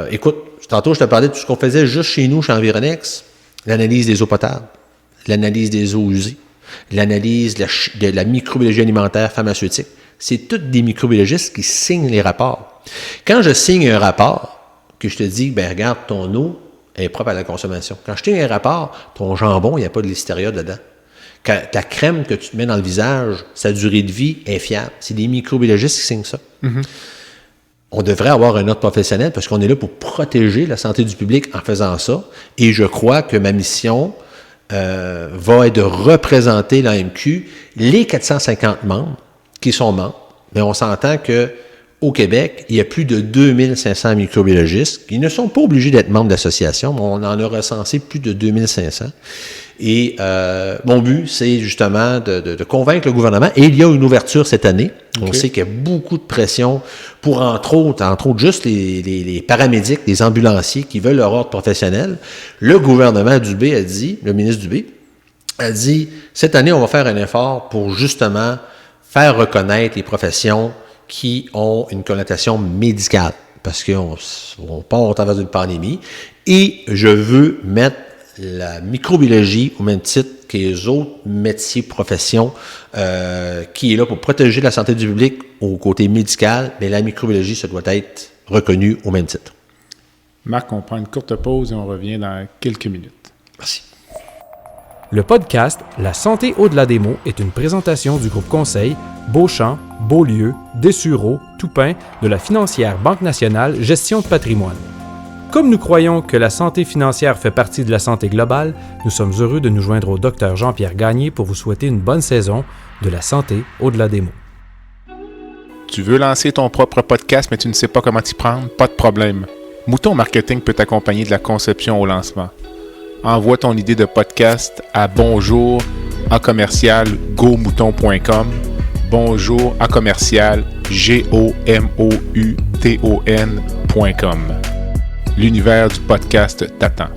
écoute, tantôt je te parlais de tout ce qu'on faisait juste chez nous, chez Environex, l'analyse des eaux potables, l'analyse des eaux usées, l'analyse de la microbiologie alimentaire pharmaceutique. C'est tous des microbiologistes qui signent les rapports. Quand je signe un rapport, que je te dis, regarde, ton eau est propre à la consommation. Quand je signe un rapport, ton jambon, il n'y a pas de listeria dedans. Quand ta crème que tu te mets dans le visage, sa durée de vie est fiable. C'est des microbiologistes qui signent ça. Mm-hmm. On devrait avoir un ordre professionnel parce qu'on est là pour protéger la santé du public en faisant ça. Et je crois que ma mission va être de représenter l'AMQ, les 450 membres qui sont membres. Mais on s'entend qu'au Québec, il y a plus de 2500 microbiologistes qui ne sont pas obligés d'être membres d'associations, mais on en a recensé plus de 2500. Et mon but, c'est justement de convaincre le gouvernement. Et il y a une ouverture cette année. Okay. On sait qu'il y a beaucoup de pression pour, entre autres, juste les paramédics, les ambulanciers qui veulent leur ordre professionnel. Le gouvernement Dubé a dit, le ministre Dubé, a dit, cette année, on va faire un effort pour justement faire reconnaître les professions qui ont une connotation médicale. Parce qu'on part au travers d'une pandémie. Et je veux mettre la microbiologie au même titre que les autres métiers, professions, qui est là pour protéger la santé du public au côté médical, mais la microbiologie, ça doit être reconnu au même titre. Marc, on prend une courte pause et on revient dans quelques minutes. Merci. Le podcast « La santé au-delà des mots » est une présentation du groupe conseil Beauchamp, Beaulieu, Dessureau, Toupin de la financière Banque nationale Gestion de patrimoine. Comme nous croyons que la santé financière fait partie de la santé globale, nous sommes heureux de nous joindre au Dr Jean-Pierre Gagné pour vous souhaiter une bonne saison de la santé au-delà des mots. Tu veux lancer ton propre podcast, mais tu ne sais pas comment t'y prendre? Pas de problème. Mouton Marketing peut t'accompagner de la conception au lancement. Envoie ton idée de podcast à bonjour@gomouton.com, bonjour@gomouton.com. L'univers du podcast t'attend.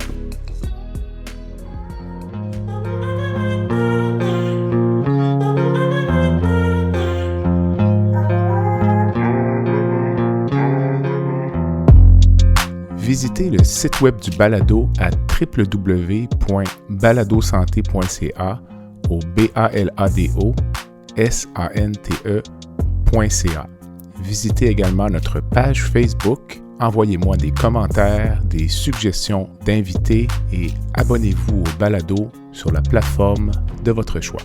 Visitez le site web du balado à www.baladosanté.ca au BALADO-SANTE.ca. Visitez également notre page Facebook. Envoyez-moi des commentaires, des suggestions d'invités et abonnez-vous au balado sur la plateforme de votre choix.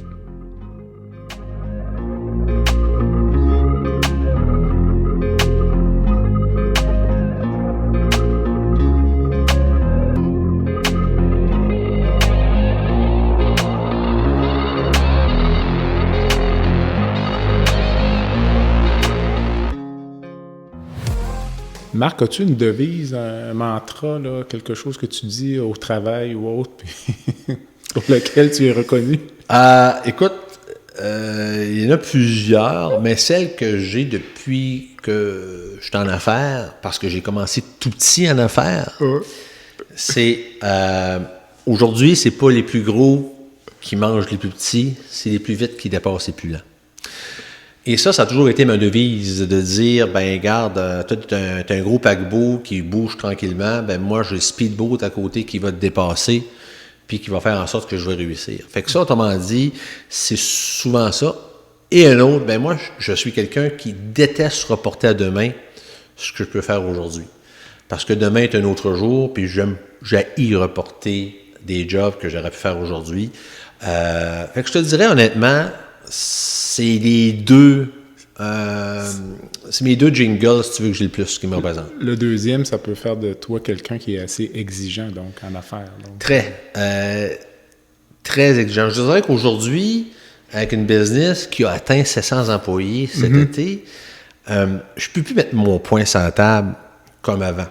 Marc, as-tu une devise, un mantra, là, quelque chose que tu dis au travail ou autre, puis pour lequel tu es reconnu? Écoute, il y en a plusieurs, mais celle que j'ai depuis que je suis en affaires, parce que j'ai commencé tout petit en affaires, c'est aujourd'hui, c'est pas les plus gros qui mangent les plus petits, c'est les plus vite qui dépassent les plus lents. Et ça a toujours été ma devise de dire, ben garde, toi t'as un gros paquebot qui bouge tranquillement, ben moi j'ai le speedboat à côté qui va te dépasser, puis qui va faire en sorte que je vais réussir. Fait que ça, autrement dit, c'est souvent ça. Et un autre, ben moi, je suis quelqu'un qui déteste reporter à demain ce que je peux faire aujourd'hui. Parce que demain est un autre jour, puis j'ai reporter des jobs que j'aurais pu faire aujourd'hui. Fait que je te dirais honnêtement, c'est les deux... c'est mes deux jingles, si tu veux, que j'ai le plus qui me représentent. Le deuxième, ça peut faire de toi quelqu'un qui est assez exigeant, donc, en affaires. Donc. Très exigeant. Je dirais qu'aujourd'hui, avec une business qui a atteint 700 employés cet été, je ne peux plus mettre mon poing sur la table comme avant.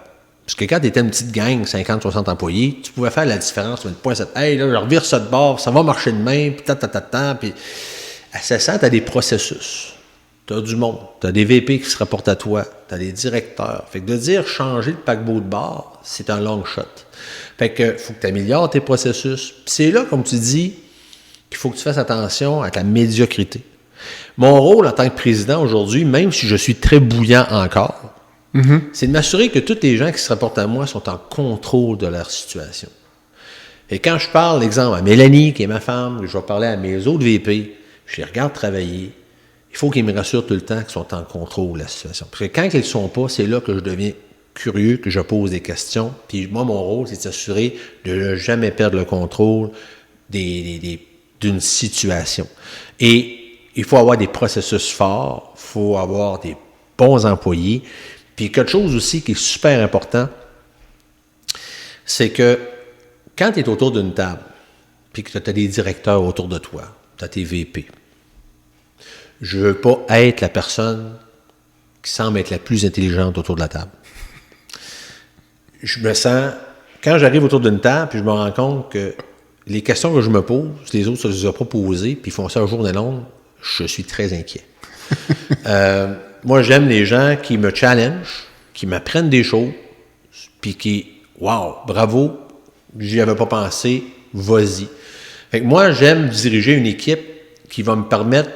Parce que quand tu étais une petite gang, 50-60 employés, tu pouvais faire la différence. Tu mettre le poing sur la table. Hey, là, je revire ça de bord, ça va marcher demain, puis puis à 700, tu as des processus. Tu as du monde. Tu as des VP qui se rapportent à toi. Tu as des directeurs. Fait que de dire changer le paquebot de bord, c'est un long shot. Fait que faut que tu améliores tes processus. Puis c'est là, comme tu dis, qu'il faut que tu fasses attention à ta médiocrité. Mon rôle en tant que président aujourd'hui, même si je suis très bouillant encore, c'est de m'assurer que tous les gens qui se rapportent à moi sont en contrôle de leur situation. Et quand je parle, exemple, à Mélanie, qui est ma femme, je vais parler à mes autres VP, je les regarde travailler, il faut qu'ils me rassurent tout le temps qu'ils sont en contrôle de la situation. Parce que quand ils ne le sont pas, c'est là que je deviens curieux, que je pose des questions. Puis moi, mon rôle, c'est de s'assurer de ne jamais perdre le contrôle d'une situation. Et il faut avoir des processus forts, il faut avoir des bons employés. Puis quelque chose aussi qui est super important, c'est que quand tu es autour d'une table, puis que tu as des directeurs autour de toi, tu as tes VP, je ne veux pas être la personne qui semble être la plus intelligente autour de la table. Je me sens, quand j'arrive autour d'une table, puis je me rends compte que les questions que je me pose, les autres se les ont pas posées, puis ils font ça un jour et l'autre, je suis très inquiet. Moi, j'aime les gens qui me challengent, qui m'apprennent des choses, puis qui, wow, bravo, j'y avais pas pensé, vas-y. Fait que moi, j'aime diriger une équipe qui va me permettre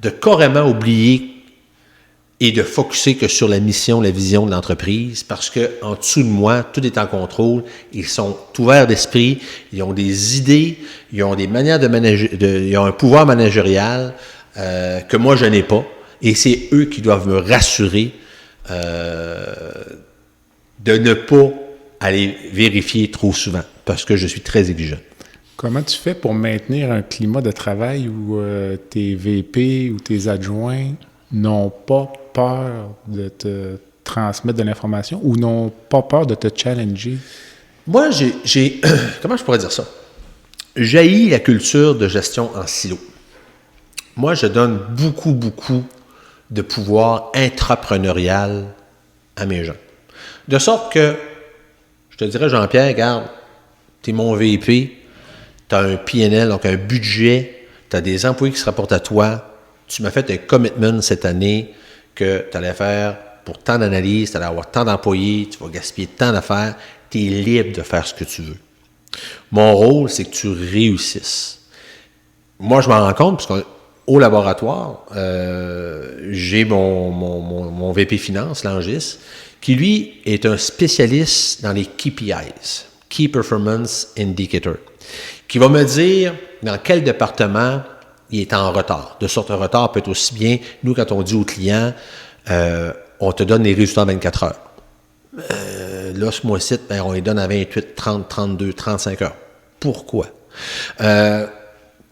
de carrément oublier et de focusser que sur la mission, la vision de l'entreprise, parce que en dessous de moi, tout est en contrôle, ils sont ouverts d'esprit, ils ont des idées, ils ont des manières de manager, ils ont un pouvoir managérial que moi je n'ai pas, et c'est eux qui doivent me rassurer de ne pas aller vérifier trop souvent, parce que je suis très exigeant. Comment tu fais pour maintenir un climat de travail où tes VP ou tes adjoints n'ont pas peur de te transmettre de l'information ou n'ont pas peur de te challenger? Moi, j'ai comment je pourrais dire ça? J'haïs la culture de gestion en silo. Moi, je donne beaucoup de pouvoir intrapreneurial à mes gens. De sorte que, je te dirais, Jean-Pierre, regarde, tu es mon VP, tu as un PNL, donc un budget, tu as des employés qui se rapportent à toi, tu m'as fait un commitment cette année que tu allais faire pour tant d'analyses, tu allais avoir tant d'employés, tu vas gaspiller tant d'affaires, tu es libre de faire ce que tu veux. Mon rôle, c'est que tu réussisses. Moi, je m'en rends compte, parce qu'au laboratoire, j'ai mon VP Finance, Langis, qui, lui, est un spécialiste dans les KPIs, Key Performance Indicator, qui va me dire dans quel département il est en retard. De sorte, un retard peut être aussi bien, nous, quand on dit aux clients, on te donne les résultats en 24 heures. Là, ce mois-ci, on les donne à 28, 30, 32, 35 heures. Pourquoi? Là,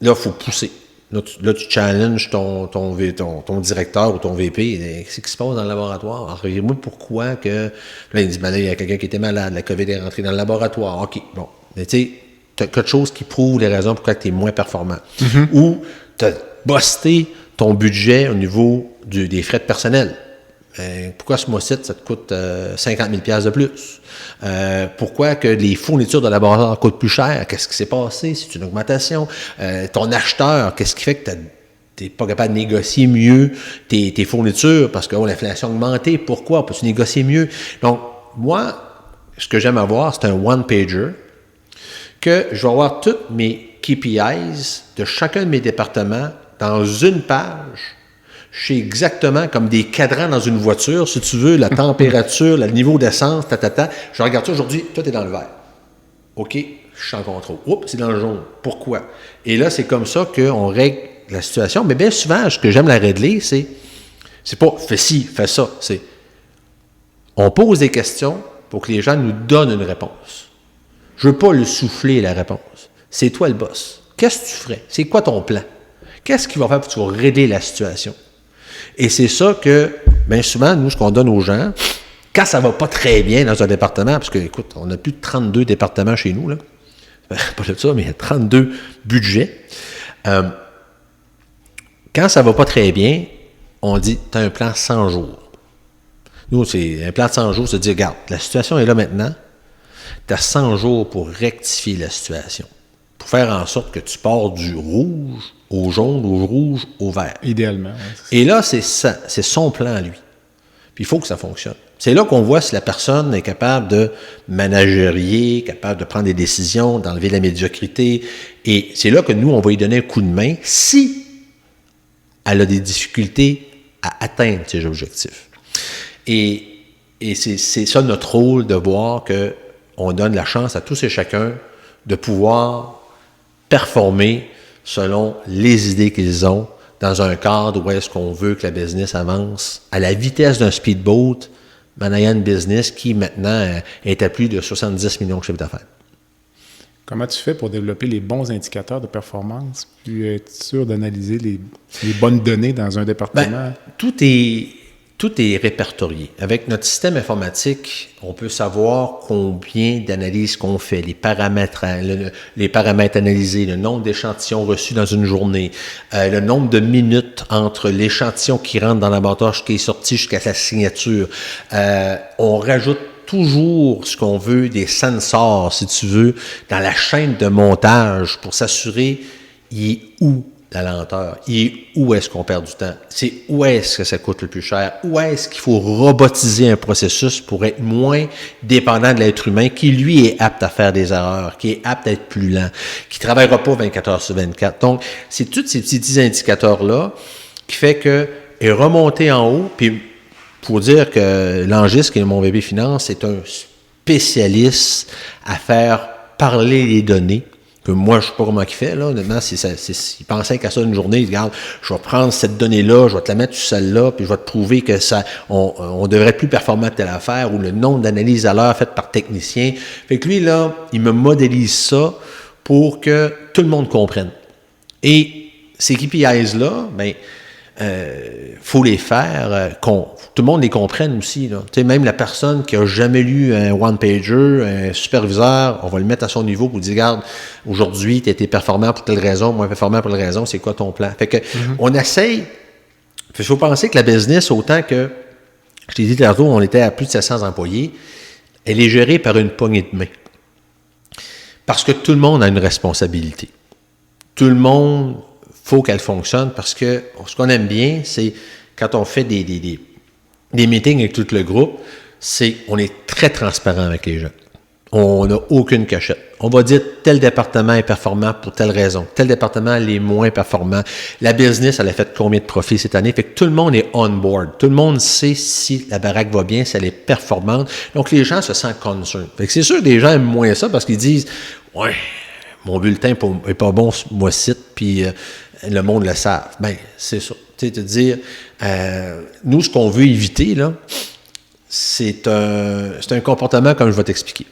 il faut pousser. Là, tu challenges ton directeur ou ton VP. Qu'est-ce qui se passe dans le laboratoire? Alors, regardez-moi pourquoi que... Là, il dit, ben là, il y a quelqu'un qui était malade, la COVID est rentrée dans le laboratoire. OK, bon. Mais tu sais, tu as quelque chose qui prouve les raisons pourquoi tu es moins performant. Ou tu as busté ton budget au niveau des frais de personnel. Pourquoi ce mois-ci, ça te coûte 50 000 $ de plus? Pourquoi que les fournitures de laboratoire coûtent plus cher? Qu'est-ce qui s'est passé? C'est une augmentation. Ton acheteur, qu'est-ce qui fait que tu n'es pas capable de négocier mieux tes fournitures? Parce que l'inflation a augmenté. Pourquoi? Peux-tu négocier mieux? Donc, moi, ce que j'aime avoir, c'est un one-pager que je vais avoir toutes mes KPIs de chacun de mes départements dans une page. Je sais exactement, comme des cadrans dans une voiture, si tu veux, la température, le niveau d'essence, Je regarde ça aujourd'hui, tout est dans le vert. OK, je suis en contrôle. Oups, c'est dans le jaune. Pourquoi? Et là, c'est comme ça qu'on règle la situation. Mais bien souvent, ce que j'aime la régler, c'est pas fais ci, fais ça. C'est on pose des questions pour que les gens nous donnent une réponse. Je veux pas le souffler, la réponse. C'est toi le boss. Qu'est-ce que tu ferais? C'est quoi ton plan? Qu'est-ce qu'il va faire pour que tu vas régler la situation? Et c'est ça que, bien souvent, nous, ce qu'on donne aux gens, quand ça va pas très bien dans un département, parce que, écoute, on a plus de 32 départements chez nous, là. Pas de ça, mais il y a 32 budgets. Quand ça va pas très bien, on dit, tu as un plan 100 jours. Nous, c'est un plan de 100 jours, c'est de dire, regarde, la situation est là maintenant, tu as 100 jours pour rectifier la situation, pour faire en sorte que tu pars du rouge au jaune, au rouge, au vert. Idéalement. Ouais, et là, c'est ça, c'est son plan, lui. Puis il faut que ça fonctionne. C'est là qu'on voit si la personne est capable de managerier, capable de prendre des décisions, d'enlever la médiocrité. Et c'est là que nous, on va lui donner un coup de main si elle a des difficultés à atteindre ses objectifs. Et c'est ça notre rôle, de voir qu'on donne la chance à tous et chacun de pouvoir performer selon les idées qu'ils ont dans un cadre où est-ce qu'on veut que la business avance à la vitesse d'un speedboat, mais en ayant une business qui maintenant est à plus de 70 millions de chiffre d'affaires. Comment tu fais pour développer les bons indicateurs de performance, puis être sûr d'analyser les bonnes données dans un département? Ben, tout est répertorié. Avec notre système informatique, on peut savoir combien d'analyses qu'on fait, les paramètres analysés, le nombre d'échantillons reçus dans une journée, le nombre de minutes entre l'échantillon qui rentre dans l'abattoir qui est sorti jusqu'à sa signature. On rajoute toujours ce qu'on veut, des sensors, si tu veux, dans la chaîne de montage pour s'assurer il est où la lenteur, où est-ce qu'on perd du temps, c'est où est-ce que ça coûte le plus cher, où est-ce qu'il faut robotiser un processus pour être moins dépendant de l'être humain qui, lui, est apte à faire des erreurs, qui est apte à être plus lent, qui ne travaillera pas 24 heures sur 24. Donc, c'est tous ces petits indicateurs-là qui fait que est remonté en haut, puis pour dire que Langis, qui est mon bébé finance, c'est un spécialiste à faire parler les données, que moi, je ne sais pas comment il fait, là. Honnêtement, il pensait qu'à ça une journée, il dit, regarde, je vais prendre cette donnée-là, je vais te la mettre sur celle-là, puis je vais te prouver que on devrait être plus performant de telle affaire, ou le nombre d'analyses à l'heure faites par technicien. Fait que lui, là, il me modélise ça pour que tout le monde comprenne. Et ces KPIs-là, ben, faut les faire, tout le monde les comprenne aussi, là. Tu sais, même la personne qui a jamais lu un one-pager, un superviseur, on va le mettre à son niveau pour dire, regarde, aujourd'hui, tu as été performant pour telle raison, moins performant pour telle raison, c'est quoi ton plan? Fait que, on essaye, il faut penser que la business, autant que, je t'ai dit tantôt, on était à plus de 700 employés, elle est gérée par une poignée de main. Parce que tout le monde a une responsabilité. Tout le monde, faut qu'elle fonctionne, parce que ce qu'on aime bien, c'est quand on fait des meetings avec tout le groupe, c'est on est très transparent avec les gens. On n'a aucune cachette. On va dire tel département est performant pour telle raison. Tel département est moins performant. La business, elle a fait combien de profits cette année? Fait que tout le monde est on board. Tout le monde sait si la baraque va bien, si elle est performante. Donc, les gens se sentent concerned. Fait que c'est sûr que les gens aiment moins ça parce qu'ils disent « Ouais, mon bulletin est pas bon ce mois-ci, puis le monde le savent. » Bien, c'est ça. Tu sais, te dire, nous, ce qu'on veut éviter, là, c'est un comportement comme je vais t'expliquer.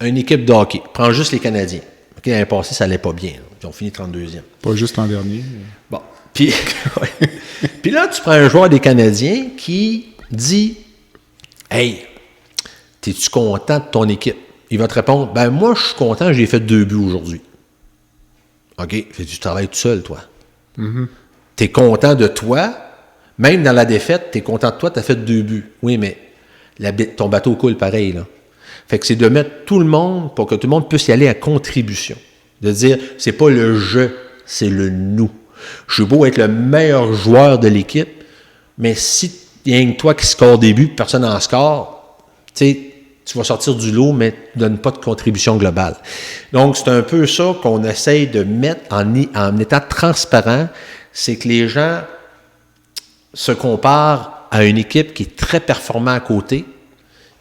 Une équipe de hockey, prends juste les Canadiens. OK, l'année passée, ça allait pas bien. Là. Ils ont fini 32e. Pas juste l'an dernier. Bon. Puis, ouais. Puis là, tu prends un joueur des Canadiens qui dit « Hey, es-tu content de ton équipe? » Il va te répondre « Ben moi, je suis content, j'ai fait 2 buts aujourd'hui. » OK, tu travailles tout seul, toi. Mm-hmm. Tu es content de toi, même dans la défaite, tu es content de toi, tu as fait 2 buts. Oui, mais ton bateau coule pareil, là. Fait que c'est de mettre tout le monde pour que tout le monde puisse y aller à contribution. De dire, c'est pas le je, c'est le nous. Je suis beau être le meilleur joueur de l'équipe, mais si il y a que toi qui score des buts, personne n'en score, tu sais, tu vas sortir du lot, mais tu ne donnes pas de contribution globale. Donc, c'est un peu ça qu'on essaye de mettre en état transparent, c'est que les gens se comparent à une équipe qui est très performante à côté,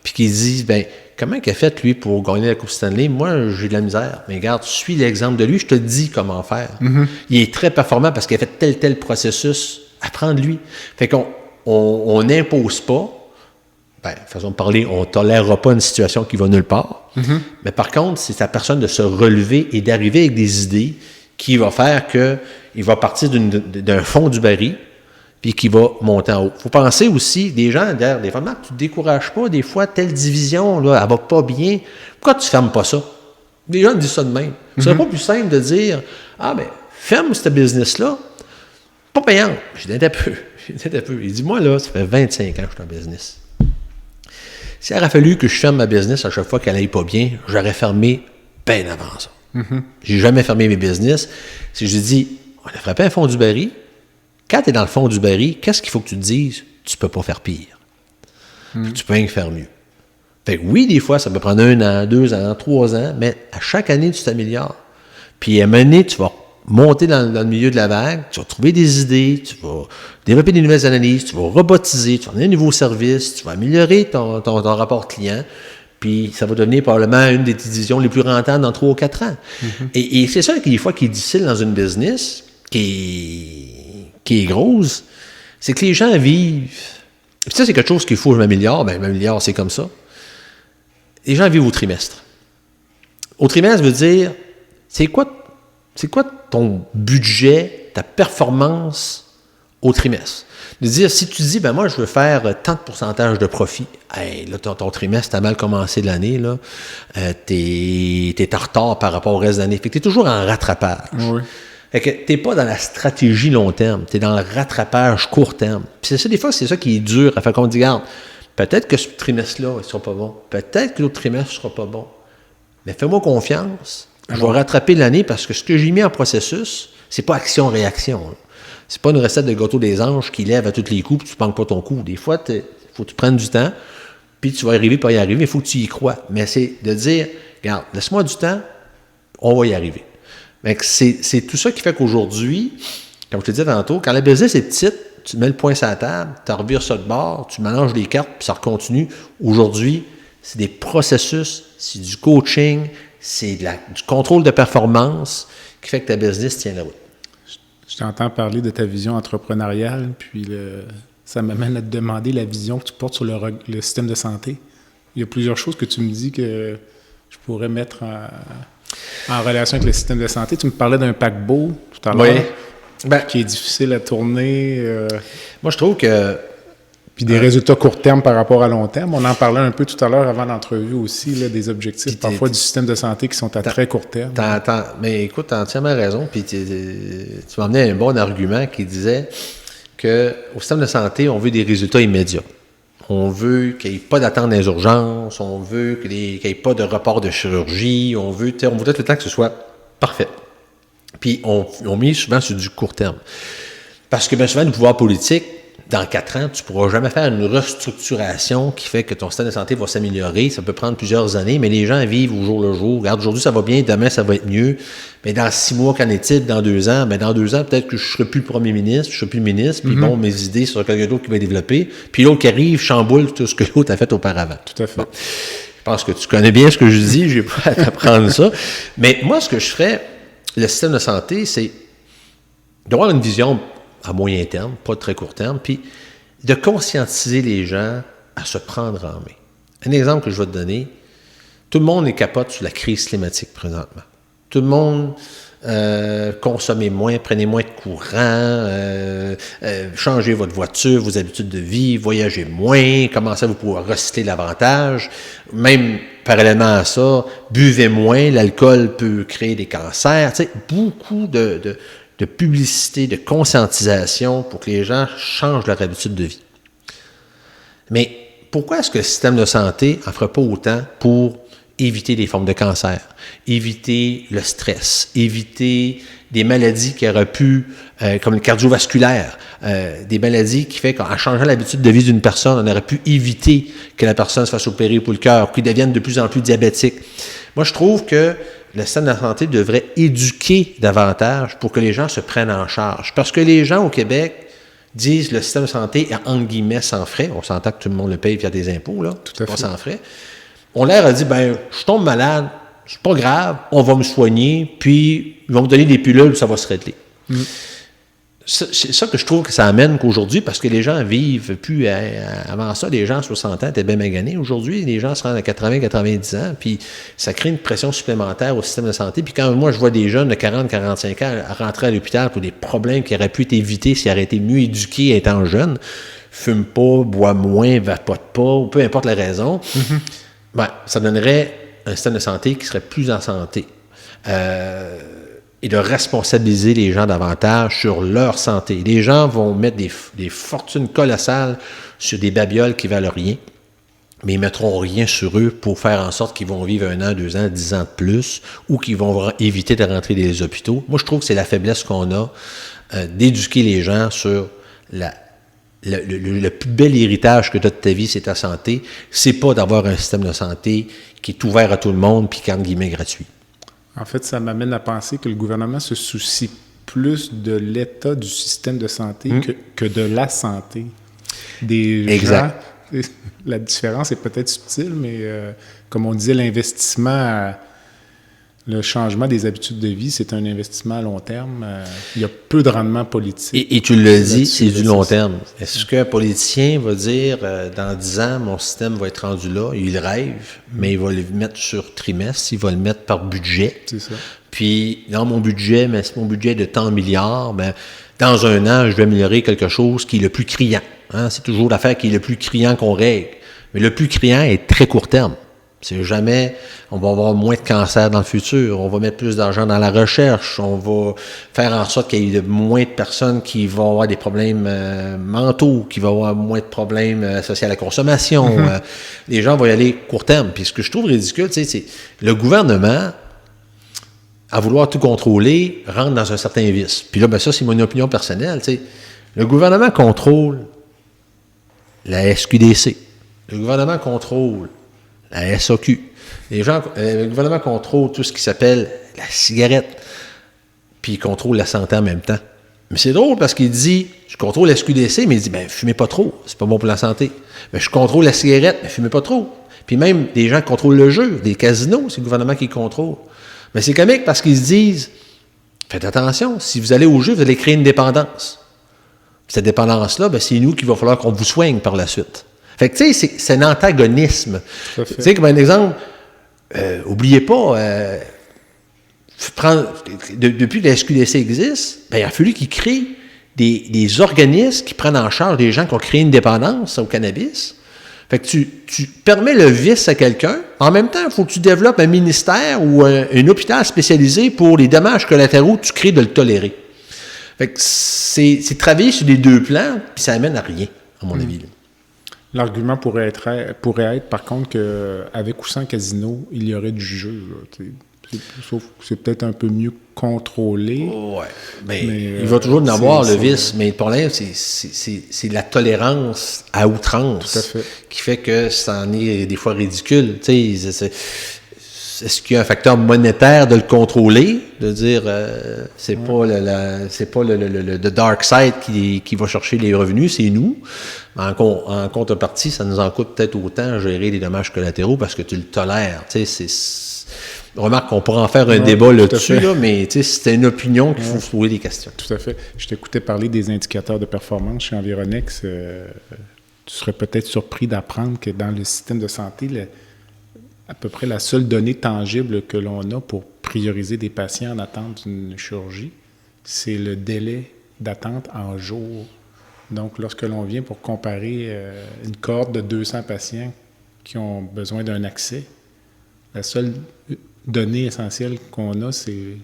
puis qui se disent, bien, comment il a fait, lui, pour gagner la Coupe Stanley? Moi, j'ai de la misère. Mais regarde, suis l'exemple de lui, je te dis comment faire. Mm-hmm. Il est très performant parce qu'il a fait tel processus. Apprends de lui. Fait qu'on n'impose pas. Ben, façon de parler, on ne tolérera pas une situation qui va nulle part. Mm-hmm. Mais par contre, c'est à la personne de se relever et d'arriver avec des idées qui va faire qu'il va partir d'un fond du baril puis qui va monter en haut. Il faut penser aussi, des gens, des fois, Marc, tu ne te décourages pas, des fois, telle division, là, elle ne va pas bien. Pourquoi tu ne fermes pas ça? Les gens disent ça de même. Ce serait pas plus simple de dire, ferme ce business-là, pas payant. Je dis un peu. Il dit, moi, là, ça fait 25 ans que je suis en business. S'il aurait fallu que je ferme ma business à chaque fois qu'elle n'aille pas bien, j'aurais fermé bien avant ça. Mm-hmm. J'ai jamais fermé mes business. Si je dis, on a frappé un fond du baril, quand tu es dans le fond du baril, qu'est-ce qu'il faut que tu te dises? Tu peux pas faire pire. Tu peux rien faire mieux. Fait que oui, des fois, ça peut prendre 1 an, 2 ans, 3 ans, mais à chaque année, tu t'améliores. Puis à un moment donné, tu vas monter dans le milieu de la vague, tu vas trouver des idées, tu vas développer des nouvelles analyses, tu vas robotiser, tu vas donner un nouveau service, tu vas améliorer ton rapport client, puis ça va devenir probablement une des divisions les plus rentables dans 3 ou 4 ans. Mm-hmm. Et c'est ça, des fois, qui est difficile dans une business, qui est grosse, c'est que les gens vivent... Puis ça, c'est quelque chose qu'il faut que je m'améliore. Ben, je m'améliore, c'est comme ça. Les gens vivent au trimestre. Au trimestre veut dire, c'est quoi ton budget, ta performance au trimestre? De dire, si tu dis, ben moi, je veux faire tant de pourcentage de profit, hey, là, ton trimestre, t'as mal commencé l'année, là, t'es en retard par rapport au reste de l'année. Fait que t'es toujours en rattrapage. Oui. Fait que t'es pas dans la stratégie long terme, t'es dans le rattrapage court terme. Puis c'est ça, des fois, c'est ça qui est dur. Fait qu'on dit, regarde, peut-être que ce trimestre-là, il sera pas bon. Peut-être que l'autre trimestre sera pas bon. Mais fais-moi confiance. Je vais rattraper l'année parce que ce que j'ai mis en processus, c'est pas action-réaction. Là. C'est pas une recette de gâteau des anges qui lève à tous les coups puis tu ne manques pas ton coup. Des fois, il faut que tu prennes du temps, puis tu vas arriver pas y arriver, mais il faut que tu y crois. Mais c'est de dire, regarde, laisse-moi du temps, on va y arriver. C'est tout ça qui fait qu'aujourd'hui, comme je te disais tantôt, quand la business est petite, tu mets le poing sur la table, tu revires ça de bord, tu mélanges les cartes, puis ça continue. Aujourd'hui, c'est des processus, c'est du coaching, c'est du contrôle de performance qui fait que ta business tient la route. Je t'entends parler de ta vision entrepreneuriale, puis ça m'amène à te demander la vision que tu portes sur le système de santé. Il y a plusieurs choses que tu me dis que je pourrais mettre en relation avec le système de santé. Tu me parlais d'un paquebot tout à l'heure, qui est difficile à tourner. Moi, je trouve que... Puis des résultats court terme par rapport à long terme. On en parlait un peu tout à l'heure avant l'entrevue aussi, là, des objectifs parfois du système de santé qui sont à très court terme. Mais écoute, tu as entièrement raison. Puis tu m'as amené un bon argument qui disait qu'au système de santé, on veut des résultats immédiats. On veut qu'il n'y ait pas d'attente dans les urgences, on veut qu'il n'y ait pas de report de chirurgie, on voudrait tout le temps que ce soit parfait. Puis on mise souvent sur du court terme. Parce que bien souvent, le pouvoir politique, dans 4 ans, tu ne pourras jamais faire une restructuration qui fait que ton système de santé va s'améliorer. Ça peut prendre plusieurs années, mais les gens vivent au jour le jour. Regarde, aujourd'hui, ça va bien, demain, ça va être mieux. Mais dans 6 mois, qu'en est-il? Dans 2 ans? Ben, dans 2 ans, peut-être que je ne serai plus le premier ministre, je ne serai plus le ministre, puis bon, mes idées, c'est quelqu'un d'autre qui va les développer. Puis l'autre qui arrive, chamboule tout ce que l'autre a fait auparavant. Tout à fait. Bon. Je pense que tu connais bien ce que je dis, je n'ai pas à t'apprendre ça. Mais moi, ce que je ferais, le système de santé, c'est d'avoir une vision à moyen terme, pas de très court terme, puis de conscientiser les gens à se prendre en main. Un exemple que je vais te donner, tout le monde est capote sur la crise climatique présentement. Tout le monde consommez moins, prenez moins de courant, changez votre voiture, vos habitudes de vie, voyagez moins, commencez à vous pouvoir recycler davantage. Même parallèlement à ça, buvez moins, l'alcool peut créer des cancers. Tu sais, beaucoup de publicité, de conscientisation pour que les gens changent leur habitude de vie. Mais pourquoi est-ce que le système de santé n'en fera pas autant pour éviter les formes de cancer, éviter le stress, éviter des maladies qui auraient pu, comme le cardiovasculaire, des maladies qui fait qu'en changeant l'habitude de vie d'une personne, on aurait pu éviter que la personne se fasse opérer pour le cœur, qu'il devienne de plus en plus diabétique. Moi, je trouve que le système de la santé devrait éduquer davantage pour que les gens se prennent en charge. Parce que les gens au Québec disent le système de santé est entre guillemets sans frais. On s'entend que tout le monde le paye via des impôts, là, tout à pas fait. sans frais. On leur a dit, je tombe malade, c'est pas grave, on va me soigner, puis ils vont me donner des pilules, ça va se régler. C'est ça que je trouve que ça amène qu'aujourd'hui, parce que les gens vivent plus... avant ça, les gens à 60 ans étaient bien maganés. Aujourd'hui, les gens se rendent à 80-90 ans, puis ça crée une pression supplémentaire au système de santé. Puis quand moi, je vois des jeunes de 40-45 ans rentrer à l'hôpital pour des problèmes qui auraient pu être évités s'ils auraient été mieux éduqués étant jeunes, fument pas, boivent moins, vapotent pas, ou peu importe la raison, ça donnerait un système de santé qui serait plus en santé. Et de responsabiliser les gens davantage sur leur santé. Les gens vont mettre des fortunes colossales sur des babioles qui valent rien, mais ils ne mettront rien sur eux pour faire en sorte qu'ils vont vivre 1 an, 2 ans, 10 ans de plus, ou qu'ils vont éviter de rentrer dans les hôpitaux. Moi, je trouve que c'est la faiblesse qu'on a d'éduquer les gens sur le plus bel héritage que tu as de ta vie, c'est ta santé. C'est pas d'avoir un système de santé qui est ouvert à tout le monde puis entre guillemets gratuit. En fait, ça m'amène à penser que le gouvernement se soucie plus de l'état du système de santé que de la santé des exact. gens. La différence est peut-être subtile, mais comme on disait, l'investissement, le changement des habitudes de vie, c'est un investissement à long terme. Il y a peu de rendement politique. Et tu le dis, c'est du long terme. Est-ce qu'un politicien va dire, dans 10 ans, mon système va être rendu là? Il rêve, mais il va le mettre sur trimestre, il va le mettre par budget. C'est ça. Puis, dans mon budget, mais si mon budget est de tant de milliards, dans 1 an, je vais améliorer quelque chose qui est le plus criant. Hein? C'est toujours l'affaire qui est le plus criant qu'on règle. Mais le plus criant est très court terme. C'est jamais, on va avoir moins de cancer dans le futur, on va mettre plus d'argent dans la recherche, on va faire en sorte qu'il y ait moins de personnes qui vont avoir des problèmes mentaux, qui vont avoir moins de problèmes associés à la consommation. Les gens vont y aller court terme. Puis ce que je trouve ridicule, c'est le gouvernement, à vouloir tout contrôler, rentre dans un certain vice. Puis là, ça, c'est mon opinion personnelle. Le gouvernement contrôle la SQDC. Le gouvernement contrôle la SAQ. Le gouvernement contrôle tout ce qui s'appelle la cigarette, puis il contrôle la santé en même temps. Mais c'est drôle parce qu'il dit, je contrôle la SQDC, mais il dit, fumez pas trop, c'est pas bon pour la santé. Je contrôle la cigarette, mais fumez pas trop. Puis même des gens qui contrôlent le jeu, des casinos, c'est le gouvernement qui contrôle. Mais c'est comique parce qu'ils se disent, faites attention, si vous allez au jeu, vous allez créer une dépendance. Cette dépendance-là, c'est nous qu'il va falloir qu'on vous soigne par la suite. Fait que, tu sais, c'est un antagonisme. Tu sais, comme un exemple, oubliez pas, depuis que la SQDC existe, il a fallu qu'ils créent des organismes qui prennent en charge des gens qui ont créé une dépendance au cannabis. Fait que tu permets le vice à quelqu'un. En même temps, il faut que tu développes un ministère ou un hôpital spécialisé pour les dommages collatéraux que tu crées de le tolérer. Fait que c'est travailler sur les deux plans, puis ça amène à rien, à mon avis. Là. L'argument pourrait être, par contre, qu'avec ou sans casino, il y aurait du jeu. Sauf que c'est peut-être un peu mieux contrôlé. Ouais, mais il va toujours en avoir le vice, mais le problème, c'est la tolérance à outrance qui fait que ça en est des fois ridicule. Est-ce qu'il y a un facteur monétaire de le contrôler, de dire c'est pas le dark side qui va chercher les revenus, c'est nous. En contrepartie, ça nous en coûte peut-être autant gérer les dommages collatéraux parce que tu le tolères. Remarque qu'on pourrait en faire un débat là-dessus, mais c'est une opinion qu'il faut se poser des questions. Tout à fait. Je t'écoutais parler des indicateurs de performance chez Environex. Tu serais peut-être surpris d'apprendre que dans le système de santé, à peu près la seule donnée tangible que l'on a pour prioriser des patients en attente d'une chirurgie, c'est le délai d'attente en jours. Donc, lorsque l'on vient pour comparer une cohorte de 200 patients qui ont besoin d'un accès, la seule donnée essentielle qu'on a, c'est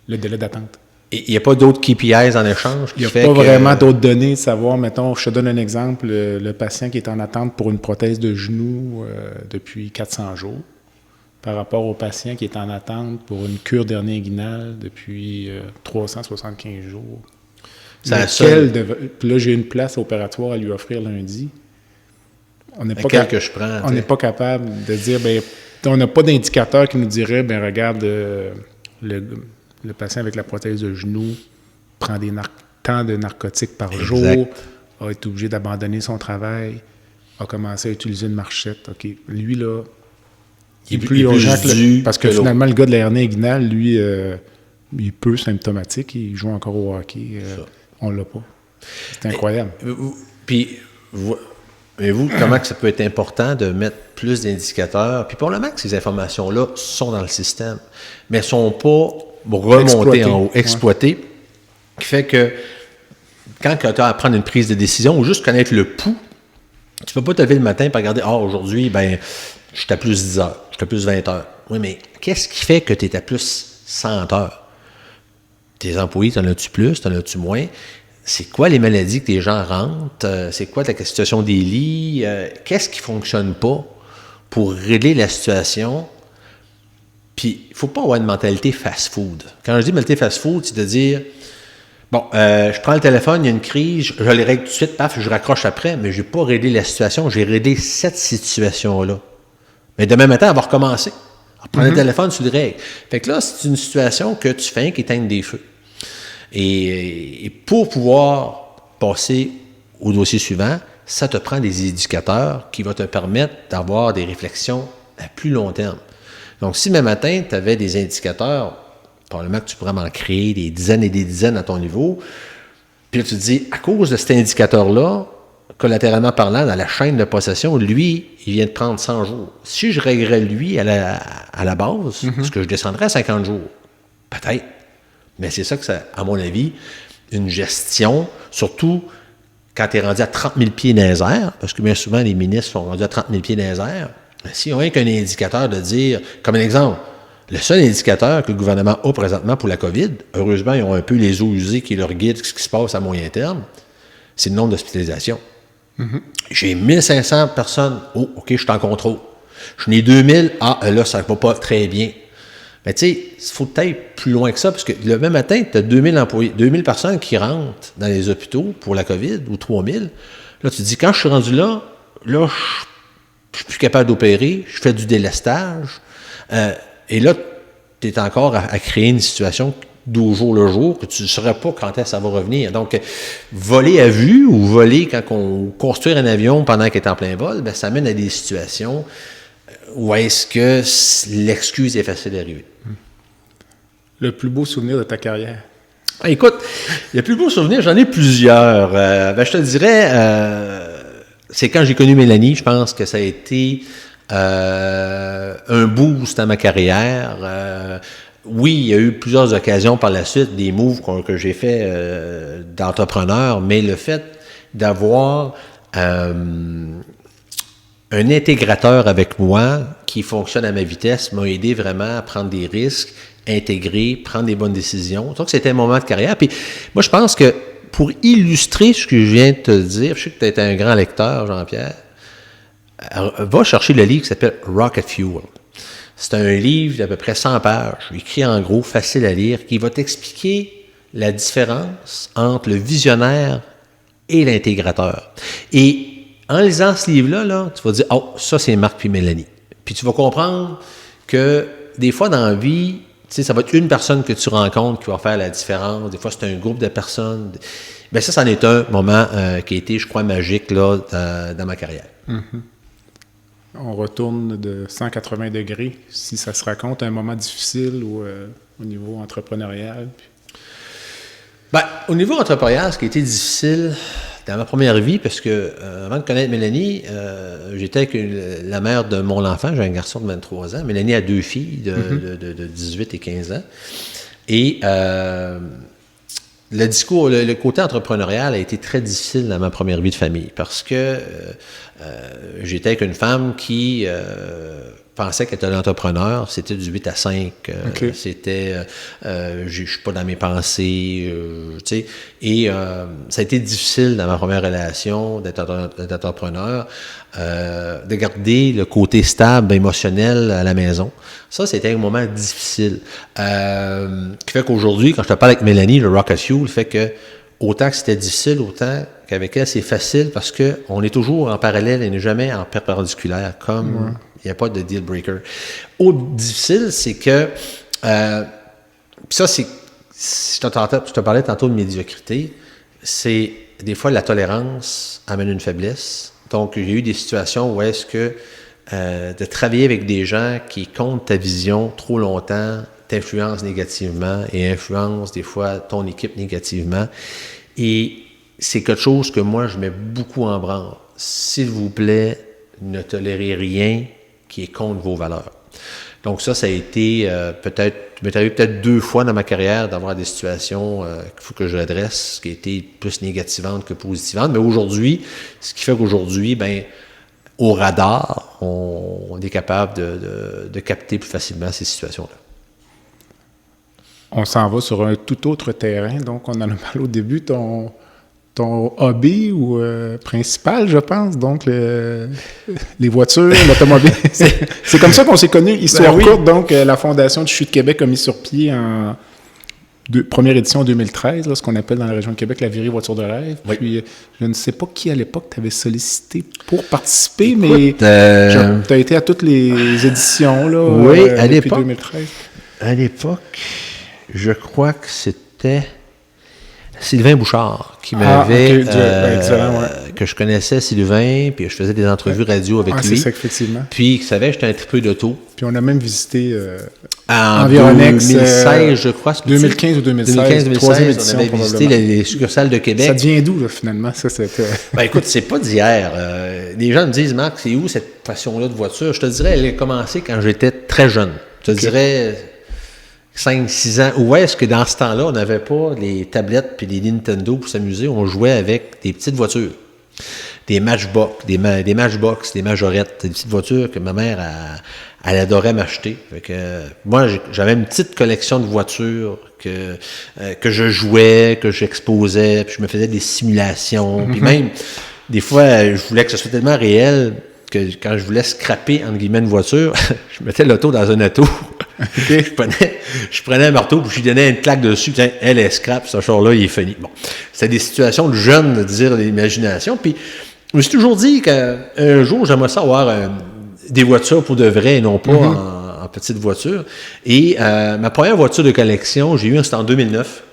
le délai d'attente. Et il n'y a pas d'autres KPIs en échange? Il n'y a pas vraiment d'autres données. Savoir, mettons, je te donne un exemple, le patient qui est en attente pour une prothèse de genou depuis 400 jours. par rapport au patient qui est en attente pour une cure d'hernie inguinale depuis 375 jours. Puis là, j'ai une place opératoire à lui offrir lundi. On n'est pas, capable de dire, on n'a pas d'indicateur qui nous dirait, regarde, le patient avec la prothèse de genou prend tant de narcotiques par jour, a été obligé d'abandonner son travail, a commencé à utiliser une marchette. OK, lui, là, il est plus urgent parce que finalement, le gars de la hernie inguinale, lui, il est peu symptomatique, il joue encore au hockey. On l'a pas. C'est incroyable. Puis, vous, comment que ça peut être important de mettre plus d'indicateurs? Puis probablement que ces informations-là sont dans le système, mais ne sont pas remontées en haut, exploitées, qui fait que quand tu as à prendre une prise de décision ou juste connaître le pouls, tu peux pas te lever le matin et regarder, aujourd'hui, je suis à plus 10 heures, je suis à plus 20 heures. Oui, mais qu'est-ce qui fait que tu es à plus 100 heures? Tes employés, t'en as-tu plus, t'en as-tu moins? C'est quoi les maladies que les gens rentrent? C'est quoi la situation des lits? Qu'est-ce qui ne fonctionne pas pour régler la situation? Puis, il ne faut pas avoir une mentalité fast-food. Quand je dis mentalité fast-food, c'est de dire, je prends le téléphone, il y a une crise, je les règle tout de suite, paf, je raccroche après, mais je n'ai pas réglé la situation, j'ai réglé cette situation-là. Mais demain matin, elle va recommencer. Alors, prends le téléphone, tu le règles. Fait que là, c'est une situation que tu fais qui éteigne des feux. Et pour pouvoir passer au dossier suivant, ça te prend des indicateurs qui vont te permettre d'avoir des réflexions à plus long terme. Donc, si demain matin, tu avais des indicateurs, probablement que tu pourrais m'en créer des dizaines et des dizaines à ton niveau, puis là, tu te dis, à cause de cet indicateur-là, collatéralement parlant, dans la chaîne de possession, lui, il vient de prendre 100 jours. Si je réglerais lui à la base, est-ce que je descendrais à 50 jours? Peut-être. Mais c'est ça que ça, à mon avis, une gestion, surtout quand tu es rendu à 30 000 pieds dans les airs, parce que bien souvent, les ministres sont rendus à 30 000 pieds dans les airs, s'ils ont rien qu'un indicateur de dire, comme un exemple, le seul indicateur que le gouvernement a présentement pour la COVID, heureusement, ils ont un peu les eaux usées qui leur guident ce qui se passe à moyen terme, c'est le nombre d'hospitalisations. J'ai 1500 personnes. Oh, OK, je suis en contrôle. Je n'ai 2000. Ah, là, ça ne va pas très bien. Mais tu sais, il faut peut-être plus loin que ça, parce que le même matin, tu as 2000 employés, 2000 personnes qui rentrent dans les hôpitaux pour la COVID, ou 3000. Là, tu te dis, quand je suis rendu là, je suis plus capable d'opérer, je fais du délestage. Et là, tu es encore à créer une situation d'au jour le jour, que tu ne saurais pas quand est-ce que ça va revenir. Donc, voler à vue ou voler quand on construit un avion pendant qu'il est en plein vol, ça mène à des situations où est-ce que l'excuse est facile d'arriver. Le plus beau souvenir de ta carrière? Écoute, le plus beau souvenir, j'en ai plusieurs. Je te dirais, c'est quand j'ai connu Mélanie, je pense que ça a été un boost à ma carrière. Oui, il y a eu plusieurs occasions par la suite, des moves que j'ai fait d'entrepreneur, mais le fait d'avoir un intégrateur avec moi qui fonctionne à ma vitesse m'a aidé vraiment à prendre des risques, intégrer, prendre des bonnes décisions. Donc, c'était un moment de carrière. Puis moi, je pense que pour illustrer ce que je viens de te dire, je sais que tu es un grand lecteur, Jean-Pierre, va chercher le livre qui s'appelle Rocket Fuel. C'est un livre d'à peu près 100 pages, écrit en gros, facile à lire, qui va t'expliquer la différence entre le visionnaire et l'intégrateur. Et en lisant ce livre-là, tu vas dire « Oh, ça, c'est Marc puis Mélanie ». Puis tu vas comprendre que des fois, dans la vie, ça va être une personne que tu rencontres qui va faire la différence. Des fois, c'est un groupe de personnes. Bien, ça en est un moment qui a été, je crois, magique là, dans ma carrière. On retourne de 180 degrés, si ça se raconte, un moment difficile ou au niveau entrepreneurial. Au niveau entrepreneurial, ce qui a été difficile dans ma première vie, parce que avant de connaître Mélanie, j'étais avec la mère de mon enfant, j'ai un garçon de 23 ans. Mélanie a 2 filles de 18 et 15 ans. Et le côté entrepreneurial a été très difficile dans ma première vie de famille parce que j'étais avec une femme qui pensais qu'être un entrepreneur, c'était du 8 à 5. Okay. C'était, je suis pas dans mes pensées, tu sais. Et ça a été difficile dans ma première relation d'être entrepreneur, de garder le côté stable, émotionnel à la maison. Ça, c'était un moment difficile. Qui fait qu'aujourd'hui, quand je te parle avec Mélanie, le Rocket Fuel, fait que autant que c'était difficile, autant qu'avec elle, c'est facile parce qu'on est toujours en parallèle et n'est jamais en perpendiculaire, comme il n'y a pas de deal breaker. Autre difficile, c'est que, ça, c'est, je te parlais tantôt de médiocrité, c'est des fois la tolérance amène une faiblesse. Donc, j'ai eu des situations où est-ce que de travailler avec des gens qui comptent ta vision trop longtemps, t'influence négativement et influence des fois ton équipe négativement. Et c'est quelque chose que moi, je mets beaucoup en branle. S'il vous plaît, ne tolérez rien qui est contre vos valeurs. Donc ça a été m'est arrivé peut-être 2 fois dans ma carrière d'avoir des situations qu'il faut que je adresse, qui étaient plus négativantes que positivantes. Mais aujourd'hui, ce qui fait qu'aujourd'hui, ben au radar, on est capable de capter plus facilement ces situations-là. On s'en va sur un tout autre terrain. Donc, on en a parlé au début, ton hobby ou principal, je pense. Donc, les voitures, l'automobile. C'est comme ça qu'on s'est connus. Histoire courte, donc, la Fondation du CHU de Québec a mis sur pied en première édition en 2013, là, ce qu'on appelle dans la région de Québec la virée voiture de rêve. Oui. Puis, je ne sais pas qui à l'époque t'avais sollicité pour participer, mais tu as été à toutes les éditions là, oui, à depuis l'époque, 2013. À l'époque, je crois que c'était Sylvain Bouchard qui m'avait... que je connaissais Sylvain, puis je faisais des entrevues radio avec lui. C'est ça, effectivement. Puis il savait que j'étais un tripeux d'auto. Puis on a même visité en Environex, 2016, je crois. 2015 ou 2016. Troisième édition, on avait visité les succursales de Québec. Ça devient d'où, là, finalement? Ça, c'était... Ben écoute, c'est pas d'hier. Les gens me disent, Marc, c'est où cette passion-là de voiture? Je te dirais, elle a commencé quand j'étais très jeune. Je te dirais 5-6 ans. Où est-ce que dans ce temps-là, on n'avait pas les tablettes puis les Nintendo pour s'amuser? On jouait avec des petites voitures. Des Matchbox, des Majorettes, des petites voitures que ma mère, elle adorait m'acheter. Fait que, moi, j'avais une petite collection de voitures que je jouais, que j'exposais, puis je me faisais des simulations. Puis même, des fois, je voulais que ce soit tellement réel que quand je voulais scraper, entre guillemets, une voiture, je mettais l'auto dans un auto. Okay. je prenais un marteau, puis je lui donnais une claque dessus, puis elle est scrap, ce char-là, il est fini. Bon, c'était des situations de jeunes, de dire l'imagination. Puis, je me suis toujours dit qu'un jour, j'aimerais ça avoir des voitures pour de vrai et non pas en petites voitures. Et ma première voiture de collection, j'ai eu, c'était en 2009.